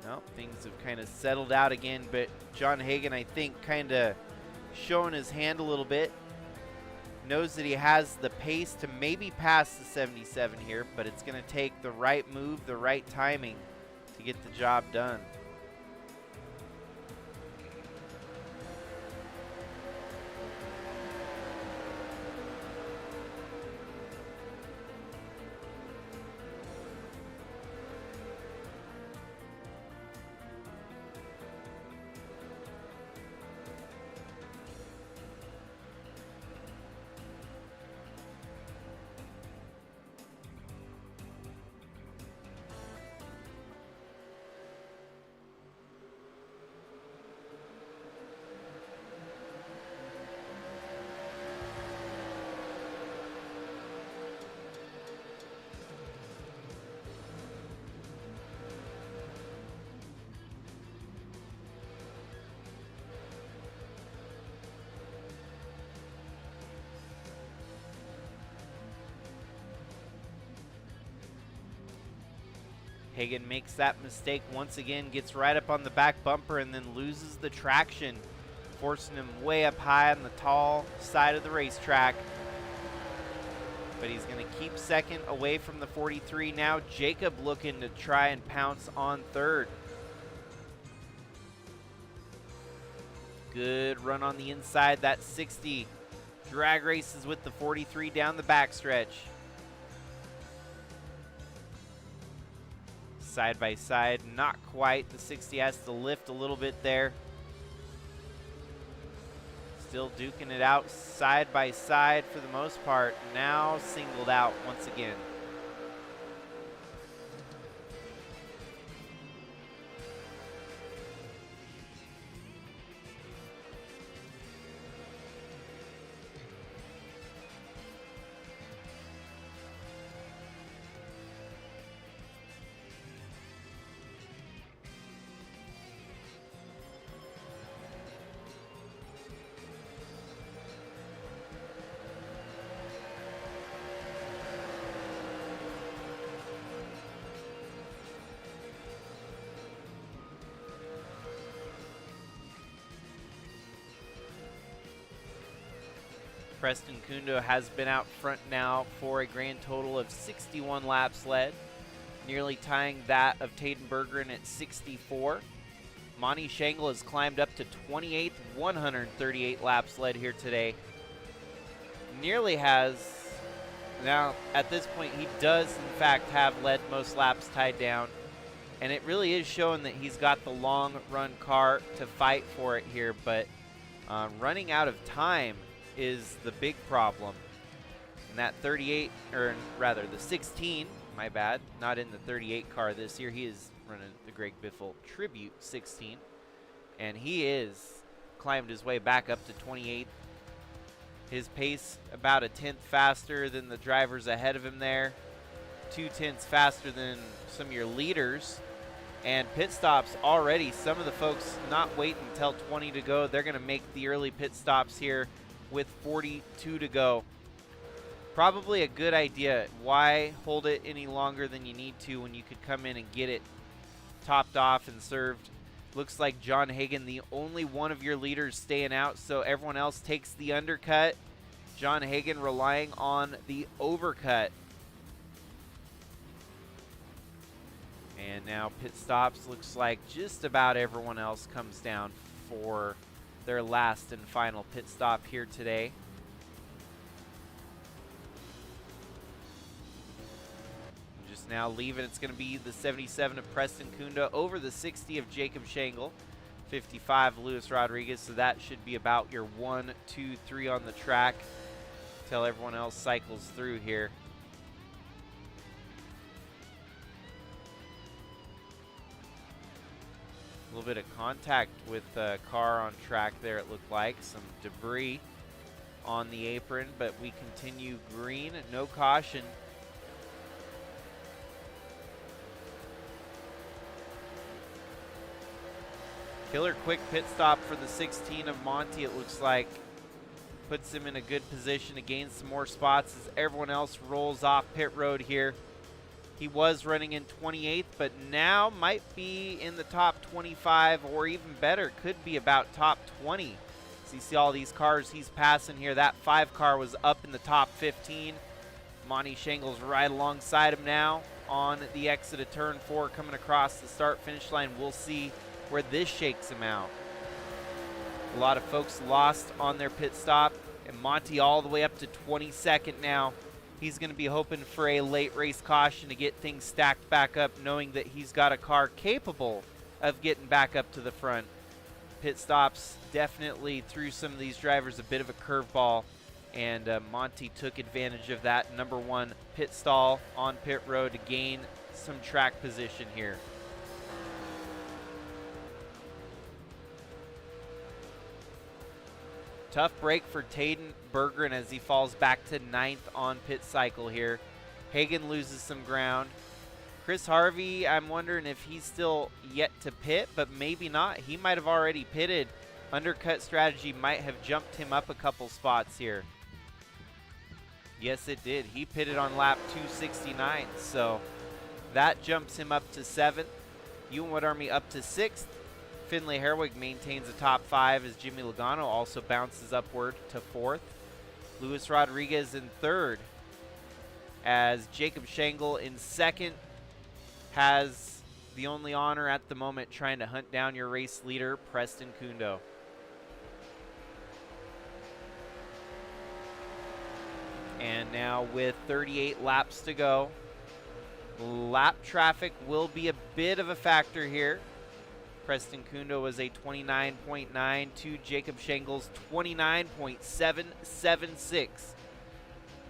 Well, things have kind of settled out again, but John Hagen, I think, kind of showing his hand a little bit. Knows that he has the pace to maybe pass the 77 here, but it's going to take the right move, the right timing to get the job done. Hagan makes that mistake once again, gets right up on the back bumper and then loses the traction, forcing him way up high on the tall side of the racetrack. But he's going to keep second away from the 43 now. Jacob looking to try and pounce on third. Good run on the inside. That 60 drag races with the 43 down the backstretch. Side by side, not quite. The 60 has to lift a little bit there. Still duking it out side by side for the most part. Now singled out once again. Preston Kundo has been out front now for a grand total of 61 laps led, nearly tying that of Taden Bergeron at 64. Monty Shangle has climbed up to 28th, 138 laps led here today. Nearly has, now at this point he does in fact have led most laps tied down, and it really is showing that he's got the long run car to fight for it here, but running out of time is the big problem. And that 38, or rather the 16, my bad, not in the 38 car this year. He is running the Greg Biffle Tribute 16, and he is climbed his way back up to 28th. His pace about a tenth faster than the drivers ahead of him there, 2/10 faster than some of your leaders. And pit stops already, some of the folks not waiting until 20 to go. They're going to make the early pit stops here with 42 to go. Probably a good idea. Why hold it any longer than you need to when you could come in and get it topped off and served? Looks like John Hagan, the only one of your leaders staying out, so everyone else takes the undercut. John Hagan relying on the overcut. And now pit stops. Looks like just about everyone else comes down for their last and final pit stop here today. Just now leaving, it's going to be the 77 of Preston Kunda over the 60 of Jacob Shangle, 55 Luis Rodriguez, so that should be about your 1, 2, 3 on the track till everyone else cycles through here. A little bit of contact with the car on track there, it looked like. Some debris on the apron, but we continue green, no caution. Killer quick pit stop for the 16 of Monty, it looks like. Puts him in a good position to gain some more spots as everyone else rolls off pit road here. He was running in 28th, but now might be in the top 25 or even better, could be about top 20. So you see all these cars he's passing here. That 5 car was up in the top 15. Monty Shangle's right alongside him now on the exit of turn 4 coming across the start-finish line. We'll see where this shakes him out. A lot of folks lost on their pit stop, and Monty all the way up to 22nd now. He's going to be hoping for a late race caution to get things stacked back up, knowing that he's got a car capable of getting back up to the front. Pit stops definitely threw some of these drivers a bit of a curveball, and Monty took advantage of that. Number 1 pit stall on pit road to gain some track position here. Tough break for Taden Bergeron as he falls back to 9th on pit cycle here. Hagan loses some ground. Chris Harvey, I'm wondering if he's still yet to pit, but maybe not. He might have already pitted. Undercut strategy might have jumped him up a couple spots here. Yes, it did. He pitted on lap 269, so That jumps him up to 7th. Ewan Wood Army up to 6th. Finlay Herwig maintains the top 5 as Jimmy Logano also bounces upward to 4th. Luis Rodriguez in 3rd as Jacob Schenkel in 2nd has the only honor at the moment, trying to hunt down your race leader, Preston Kundo. And now with 38 laps to go, lap traffic will be a bit of a factor here. Preston Kundo was a 29.9 to Jacob Schenkel's 29.776.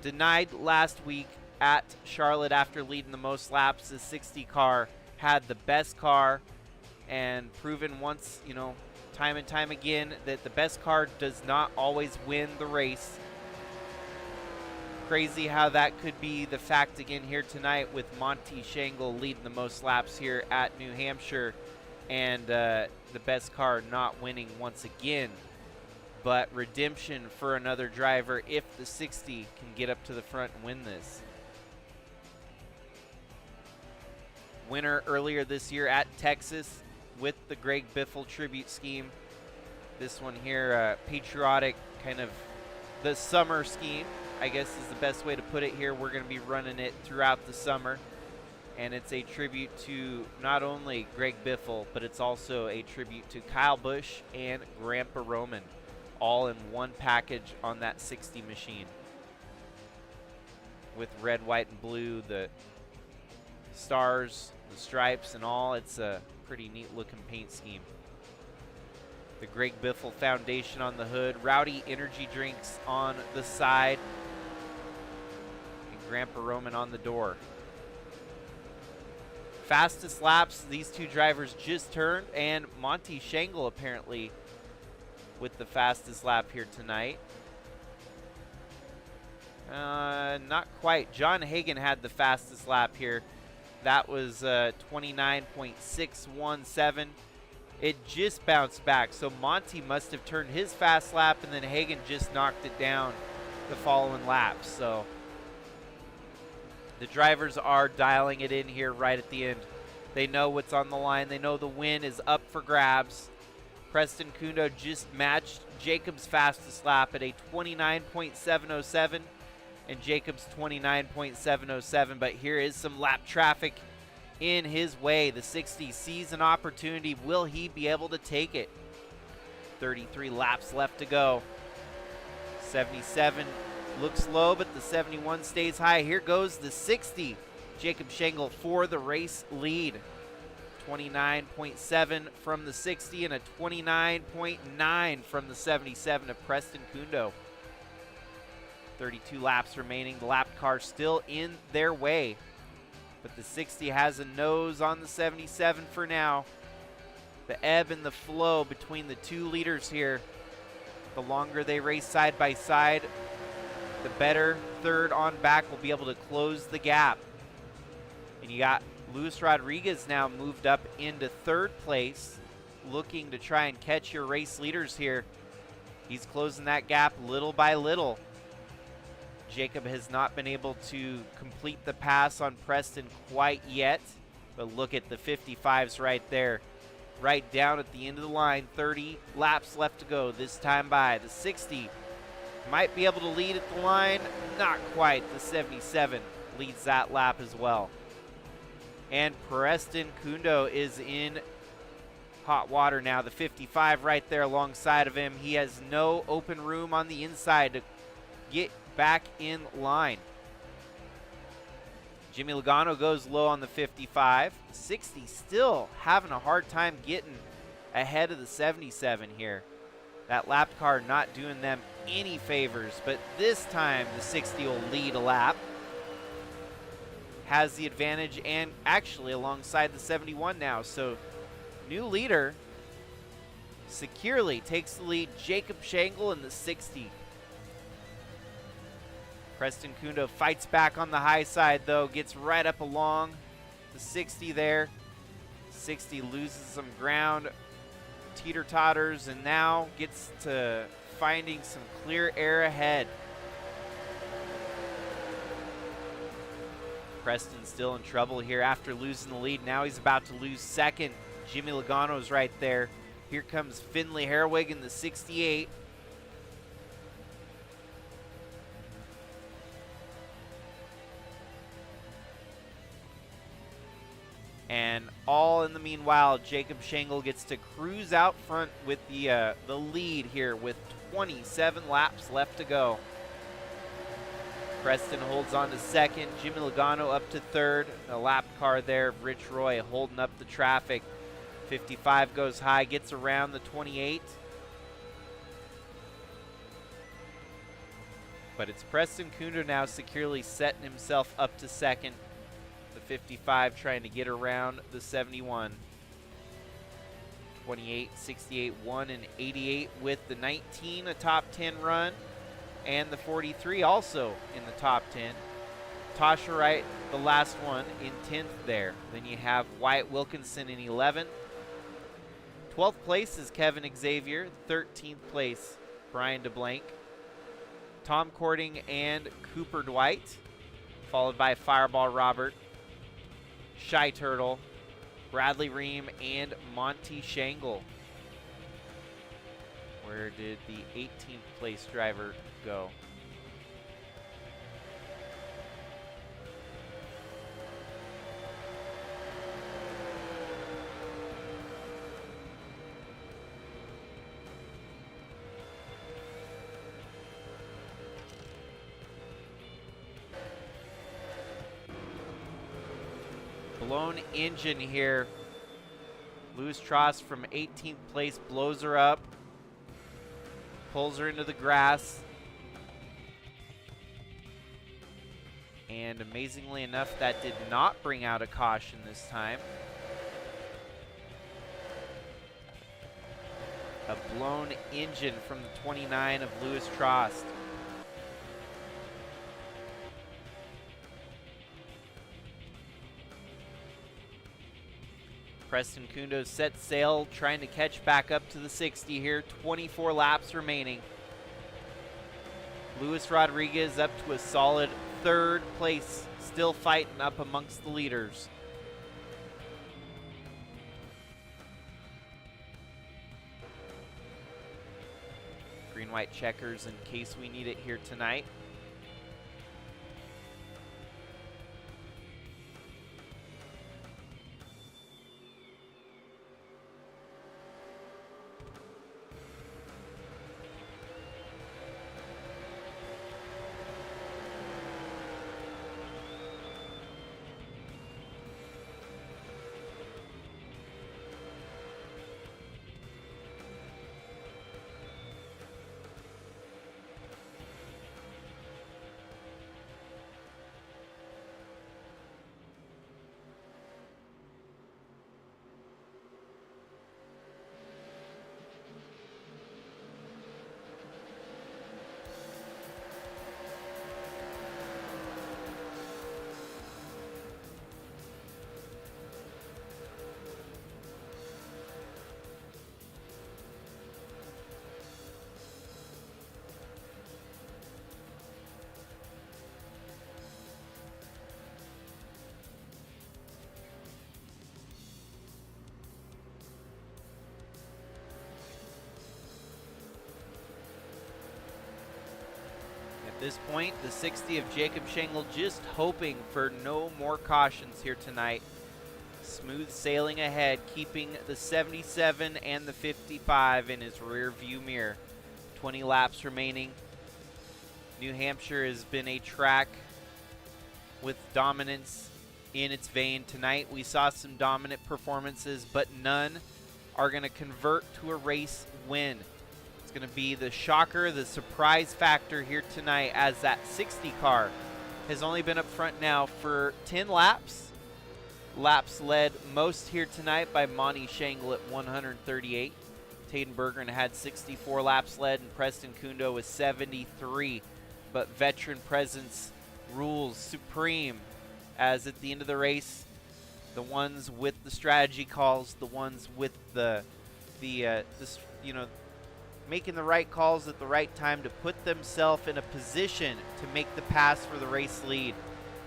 Denied last week at Charlotte after leading the most laps. The 60 car had the best car, and proven once, time and time again that the best car does not always win the race. Crazy how that could be the fact again here tonight with Monty Schenkel leading the most laps here at New Hampshire, and the best car not winning once again. But redemption for another driver if the 60 can get up to the front and win this. Winner earlier this year at Texas with the Greg Biffle tribute scheme. This one here, patriotic, kind of the summer scheme, I guess is the best way to put it here. We're going to be running it throughout the summer. And it's a tribute to not only Greg Biffle, but it's also a tribute to Kyle Busch and Grandpa Roman, all in one package on that 60 machine. With red, white, and blue, the stars, the stripes, and all. It's a pretty neat looking paint scheme. The Greg Biffle Foundation on the hood, Rowdy energy drinks on the side, and Grandpa Roman on the door. Fastest laps, these two drivers just turned, and Monty Schenkel apparently with the fastest lap here tonight. Not quite. John Hagan had the fastest lap here. That was 29.617. It just bounced back, so Monty must have turned his fast lap, and then Hagan just knocked it down the following laps. So the drivers are dialing it in here right at the end. They know what's on the line. They know the win is up for grabs. Preston Kundo just matched Jacob's fastest lap at a 29.707 and Jacob's 29.707, but here is some lap traffic in his way. The 60 sees an opportunity. Will he be able to take it? 33 laps left to go. 77 looks low, but the 71 stays high. Here goes the 60. Jacob Schenkel for the race lead. 29.7 from the 60 and a 29.9 from the 77 of Preston Kundo. 32 laps remaining. The lap car still in their way, but the 60 has a nose on the 77 for now. The ebb and the flow between the two leaders here, the longer they race side by side, the better third on back will be able to close the gap. And you got Luis Rodriguez now moved up into 3rd place, looking to try and catch your race leaders here. He's closing that gap little by little. Jacob has not been able to complete the pass on Preston quite yet, but look at the 55s right there, right down at the end of the line. 30 laps left to go this time by. The 60 might be able to lead at the line, not quite. The 77 leads that lap as well. And Preston Kundo is in hot water now. The 55 right there alongside of him. He has no open room on the inside to get back in line. Jimmy Logano goes low on the 55. 60 still having a hard time getting ahead of the 77 here. That lap car not doing them any favors, but this time the 60 will lead a lap. Has the advantage and actually alongside the 71 now. So new leader securely takes the lead. Jacob Schenkel in the 60. Preston Kundo fights back on the high side though, gets right up along the 60 there. 60 loses some ground, teeter-totters, and now gets to finding some clear air ahead. Preston's still in trouble here after losing the lead. Now he's about to lose second. Jimmy Logano's right there. Here comes Finley Herwig in the 68. And all in the meanwhile, Jacob Schenkel gets to cruise out front with the lead here with 27 laps left to go. Preston holds on to second. Jimmy Logano up to third. A lap car there of Rich Roy holding up the traffic. 55 goes high, gets around the 28. But it's Preston Kundo now securely setting himself up to second. The 55 trying to get around the 71. 28, 68, 1, and 88 with the 19, a top 10 run. And the 43 also in the top 10. Tasha Wright, the last one, in 10th there. Then you have Wyatt Wilkinson in 11th. 12th place is Kevin Xavier. 13th place, Brian DeBlank. Tom Cording and Cooper Dwight, followed by Fireball Robert, Shy Turtle, Bradley Ream, and Monty Shangle. Where did the 18th place driver go? Blown engine here. Louis Tross from 18th place blows her up, pulls her into the grass, and amazingly enough, that did not bring out a caution this time. A blown engine from the 29 of Louis Trost. Preston Kundo sets sail, trying to catch back up to the 60 here. 24 laps remaining. Luis Rodriguez up to a solid third place, still fighting up amongst the leaders. Green-white checkers in case we need it here tonight. At this point, the 60 of Jacob Schenkel just hoping for no more cautions here tonight. Smooth sailing ahead, keeping the 77 and the 55 in his rear view mirror. 20 laps remaining. New Hampshire has been a track with dominance in its vein. Tonight we saw some dominant performances, but none are going to convert to a race win. It's going to be the shocker, the surprise factor here tonight, as that 60 car has only been up front now for 10 laps. Laps led most here tonight by Monty Shangle at 138. Taden Bergeron had 64 laps led, and Preston Kundo with 73. But veteran presence rules supreme, as at the end of the race, the ones with the strategy calls, the ones with making the right calls at the right time to put themselves in a position to make the pass for the race lead.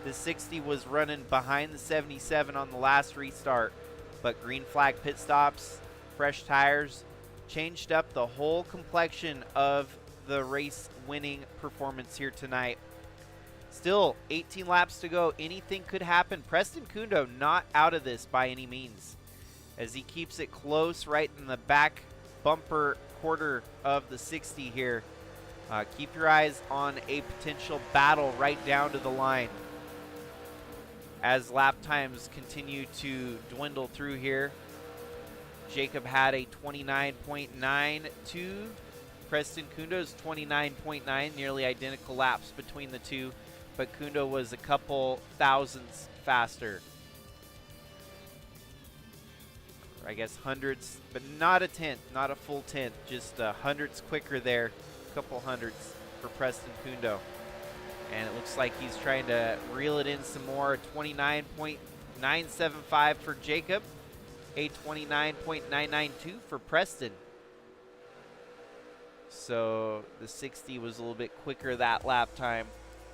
The 60 was running behind the 77 on the last restart, but green flag pit stops, fresh tires, changed up the whole complexion of the race winning performance here tonight. Still 18 laps to go. Anything could happen. Preston Kundo not out of this by any means, as he keeps it close right in the back bumper quarter of the 60 here. Keep your eyes on a potential battle right down to the line as lap times continue to dwindle through here. Jacob had a 29.92. Preston Kundo's 29.9, nearly identical laps between the two, but Kundo was a couple thousandths faster. I guess hundredths, but not a tenth, not a full tenth, just hundredths quicker there, a couple hundredths for Preston Kundo. And it looks like he's trying to reel it in some more. 29.975 for Jacob, a 29.992 for Preston. So the 60 was a little bit quicker that lap time.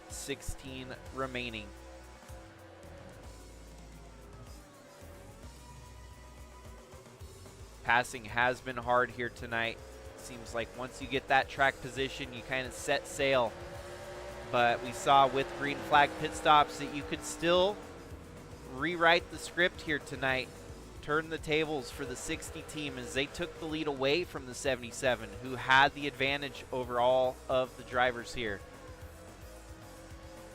16 remaining. Passing has been hard here tonight. Seems like once you get that track position, you kind of set sail. But we saw with green flag pit stops that you could still rewrite the script here tonight. Turn the tables for the 60 team as they took the lead away from the 77, who had the advantage over all of the drivers here.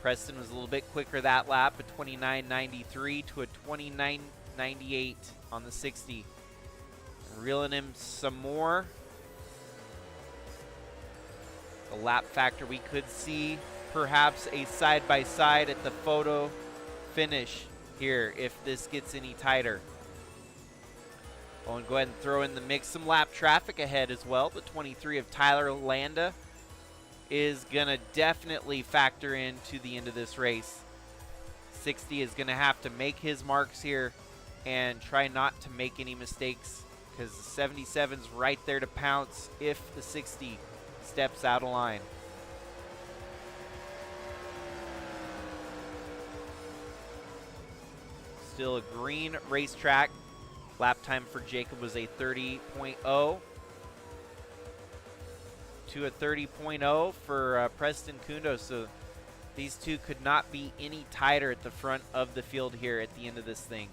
Preston was a little bit quicker that lap, a 29.93 to a 29.98 on the 60. Reeling him some more. The lap factor, we could see perhaps a side-by-side at the photo finish here if this gets any tighter. Well, and go ahead and throw in the mix some lap traffic ahead as well. The 23 of Tyler Landa is going to definitely factor into the end of this race. 60 is going to have to make his marks here and try not to make any mistakes, because the 77's right there to pounce if the 60 steps out of line. Still a green racetrack. Lap time for Jacob was a 30.0 to a 30.0 for Preston Kundo. So these two could not be any tighter at the front of the field here at the end of this thing.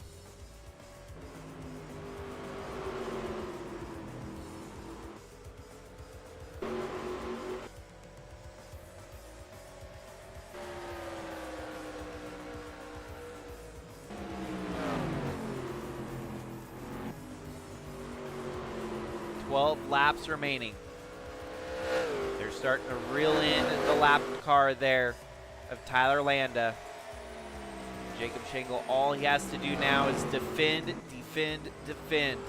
Laps remaining. They're starting to reel in the lap car there of Tyler Landa. Jacob Schenkel, all he has to do now is defend, defend, defend.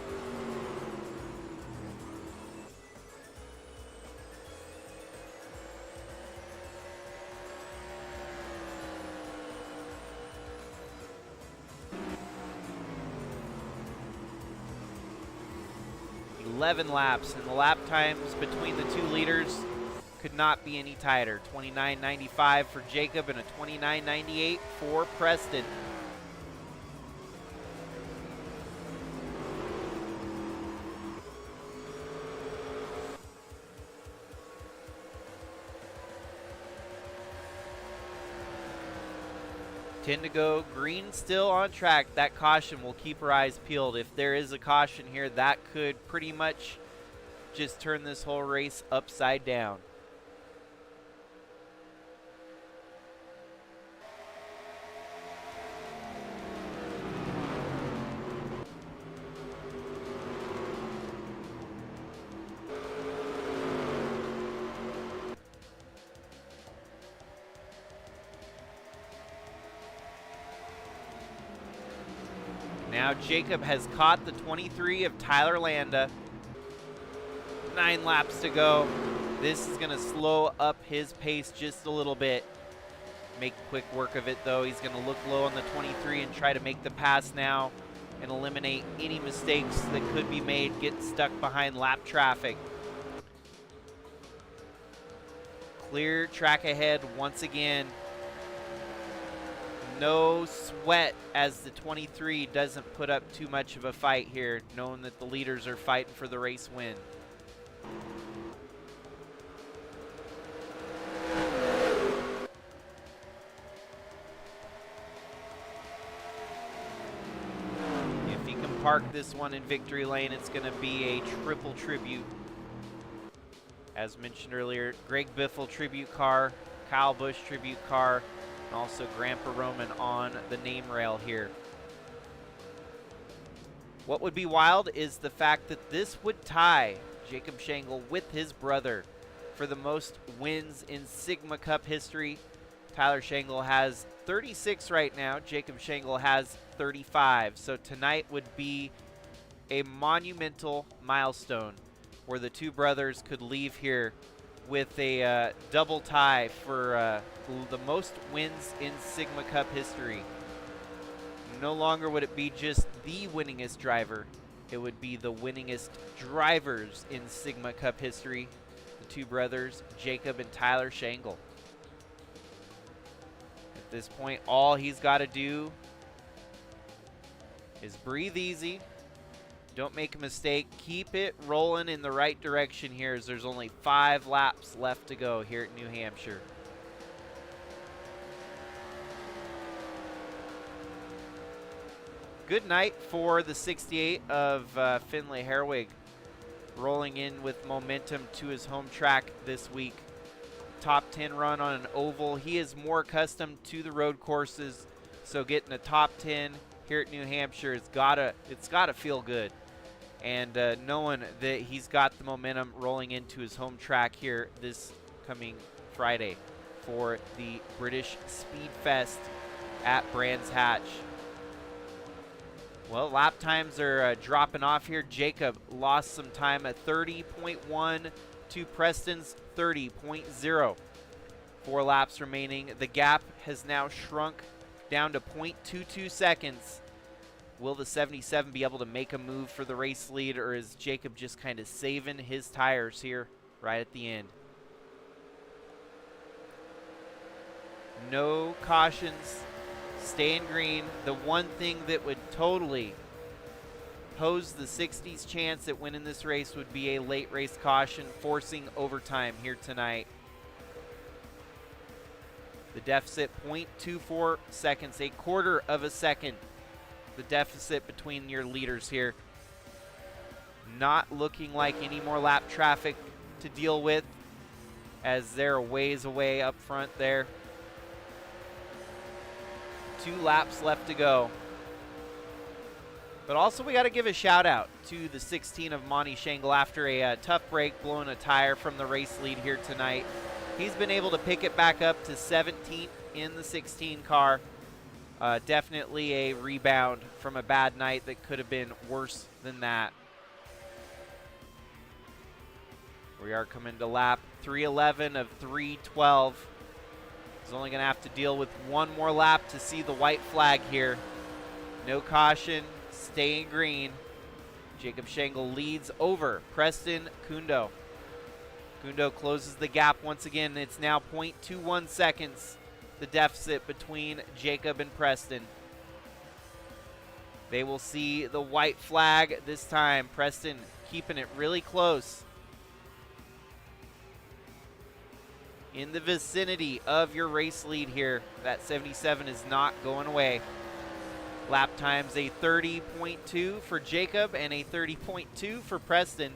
Laps, and the lap times between the two leaders could not be any tighter. 29.95 for Jacob and a 29.98 for Preston. Tend to go green still on track. That caution will keep our eyes peeled. If there is a caution here, that could pretty much just turn this whole race upside down. Now Jacob has caught the 23 of Tyler Landa. 9 laps to go. This is going to slow up his pace just a little bit. Make quick work of it though. He's going to look low on the 23 and try to make the pass now and eliminate any mistakes that could be made getting stuck behind lap traffic. Clear track ahead once again. no sweat as the 23 doesn't put up too much of a fight here, knowing that the leaders are fighting for the race win. If he can park this one in victory lane, it's going to be a triple tribute. As mentioned earlier, Greg Biffle tribute car, Kyle Busch tribute car, and also Grandpa Roman on the name rail here. What would be wild is the fact that this would tie Jacob Shangle with his brother for the most wins in Sigma Cup history. Tyler Shangle has 36 right now. Jacob Shangle has 35. So tonight would be a monumental milestone where the two brothers could leave here with a double tie for the most wins in Sigma Cup history. No longer would it be just the winningest driver, it would be the winningest drivers in Sigma Cup history. The two brothers, Jacob and Tyler Shangle. At this point, all he's got to do is breathe easy. Don't make a mistake. Keep it rolling in the right direction here, as there's only 5 laps left to go here at New Hampshire. Good night for the 68 of Finlay Herwig, rolling in with momentum to his home track this week. Top 10 run on an oval. He is more accustomed to the road courses, so getting a top 10 here at New Hampshire, it's gotta feel good. And knowing that he's got the momentum rolling into his home track here this coming Friday for the British Speed Fest at Brands Hatch. Well, lap times are dropping off here. Jacob lost some time at 30.1 to Preston's 30.0. 4 laps remaining. The gap has now shrunk down to 0.22 seconds. Will the 77 be able to make a move for the race lead, or is Jacob just kind of saving his tires here right at the end? No cautions, staying green. The one thing that would totally pose the 60's chance at winning this race would be a late race caution, forcing overtime here tonight. The deficit 0.24 seconds, a quarter of a second. The deficit between your leaders here. Not looking like any more lap traffic to deal with, as they're a ways away up front there. 2 laps left to go. But also we got to give a shout out to the 16 of Monty Shangle after a tough break, blowing a tire from the race lead here tonight. He's been able to pick it back up to 17th in the 16 car. Definitely a rebound from a bad night that could have been worse than that. We are coming to lap 311 of 312. He's only going to have to deal with one more lap to see the white flag here. No caution, staying green. Jacob Shangle leads over Preston Kundo. Kundo closes the gap once again. It's now 0.21 seconds. The deficit between Jacob and Preston. They will see the white flag this time. Preston keeping it really close. In the vicinity of your race lead here. That 77 is not going away. Lap times a 30.2 for Jacob and a 30.2 for Preston.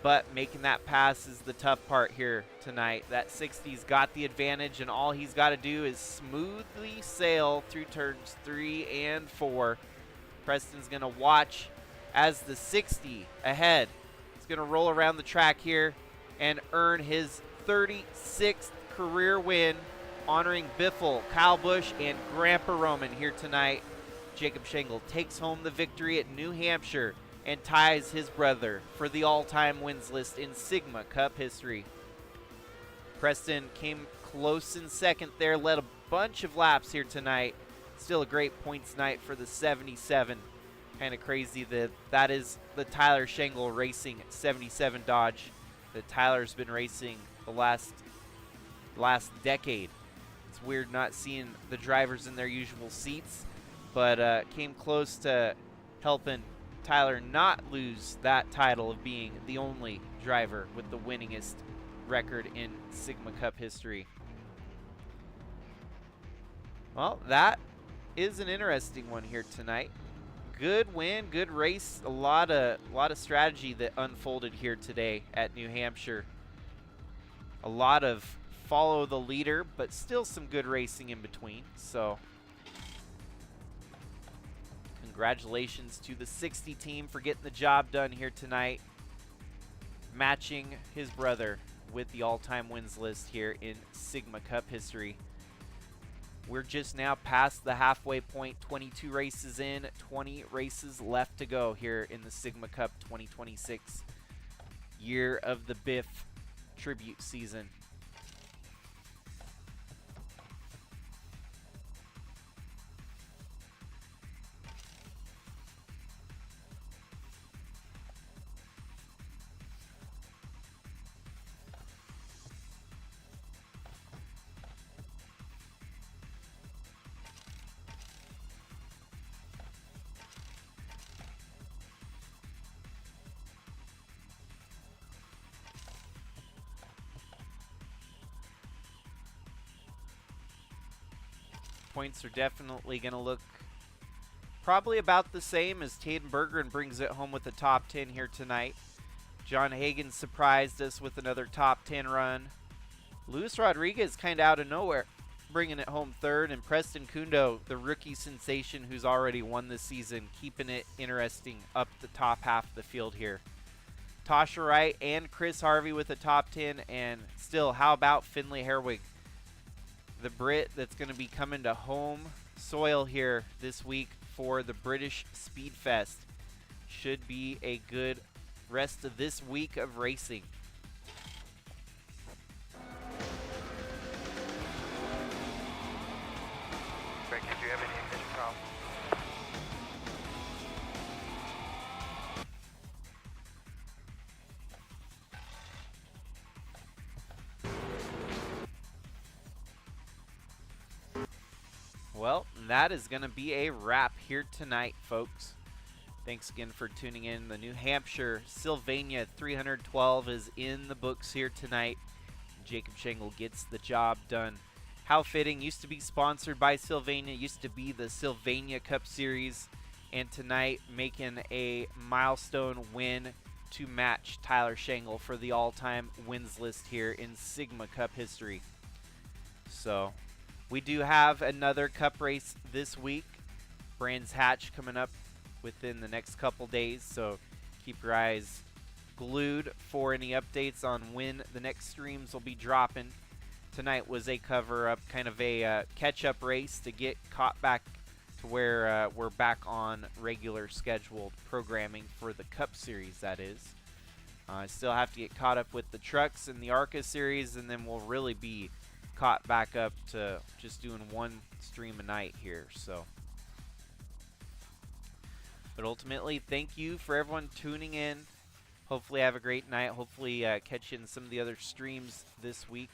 But making that pass is the tough part here tonight. That 60's got the advantage, and all he's got to do is smoothly sail through turns 3 and 4. Preston's going to watch as the 60 ahead is going to roll around the track here and earn his 36th career win, honoring Biffle, Kyle Busch, and Grandpa Roman here tonight. Jacob Shangle takes home the victory at New Hampshire and ties his brother for the all-time wins list in Sigma Cup history. Preston came close in second there, led a bunch of laps here tonight. Still a great points night for the 77. Kind of crazy that that is the Tyler Shangle Racing 77 Dodge that Tyler's been racing the last decade. It's It's weird not seeing the drivers in their usual seats, but came close to helping Tyler not lose that title of being the only driver with the winningest record in Sigma Cup history. Well, that is an interesting one here tonight. Good win, good race, a lot of strategy that unfolded here today at New Hampshire. A lot of follow the leader, but still some good racing in between. So congratulations to the 60 team for getting the job done here tonight, matching his brother with the all-time wins list here in Sigma Cup history. We're just now past the halfway point, 22 races in, 20 races left to go here in the Sigma Cup 2026 year of the Biff tribute season. Points are definitely going to look probably about the same as Taden Bergeron brings it home with the top 10 here tonight. John Hagen surprised us with another top 10 run. Luis Rodriguez kind of out of nowhere bringing it home third, and Preston Kundo, the rookie sensation who's already won this season, keeping it interesting up the top half of the field here. Tasha Wright and Chris Harvey with the top 10, and still, how about Finley Herwig, the Brit that's going to be coming to home soil here this week for the British Speed Fest. Should be a good rest of this week of racing. Rick, did you have any ignition problems? Well, that is going to be a wrap here tonight, folks. Thanks again for tuning in. The New Hampshire Sylvania 312 is in the books here tonight. Jacob Schenkel gets the job done. How fitting. Used to be sponsored by Sylvania. Used to be the Sylvania Cup Series. And tonight making a milestone win to match Tyler Schenkel for the all-time wins list here in Sigma Cup history. So we do have another cup race this week. Brands Hatch coming up within the next couple days, so keep your eyes glued for any updates on when the next streams will be dropping. Tonight was a cover-up, kind of a catch-up race to get caught back to where we're back on regular scheduled programming for the Cup Series, that is. I still have to get caught up with the trucks and the ARCA Series, and then we'll really be caught back up to just doing one stream a night here. So, but ultimately, thank you for everyone tuning in. Hopefully have a great night. Hopefully catch you in some of the other streams this week.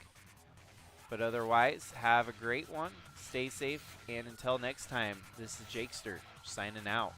But otherwise, have a great one. Stay safe, and until next time, this is Jakester signing out.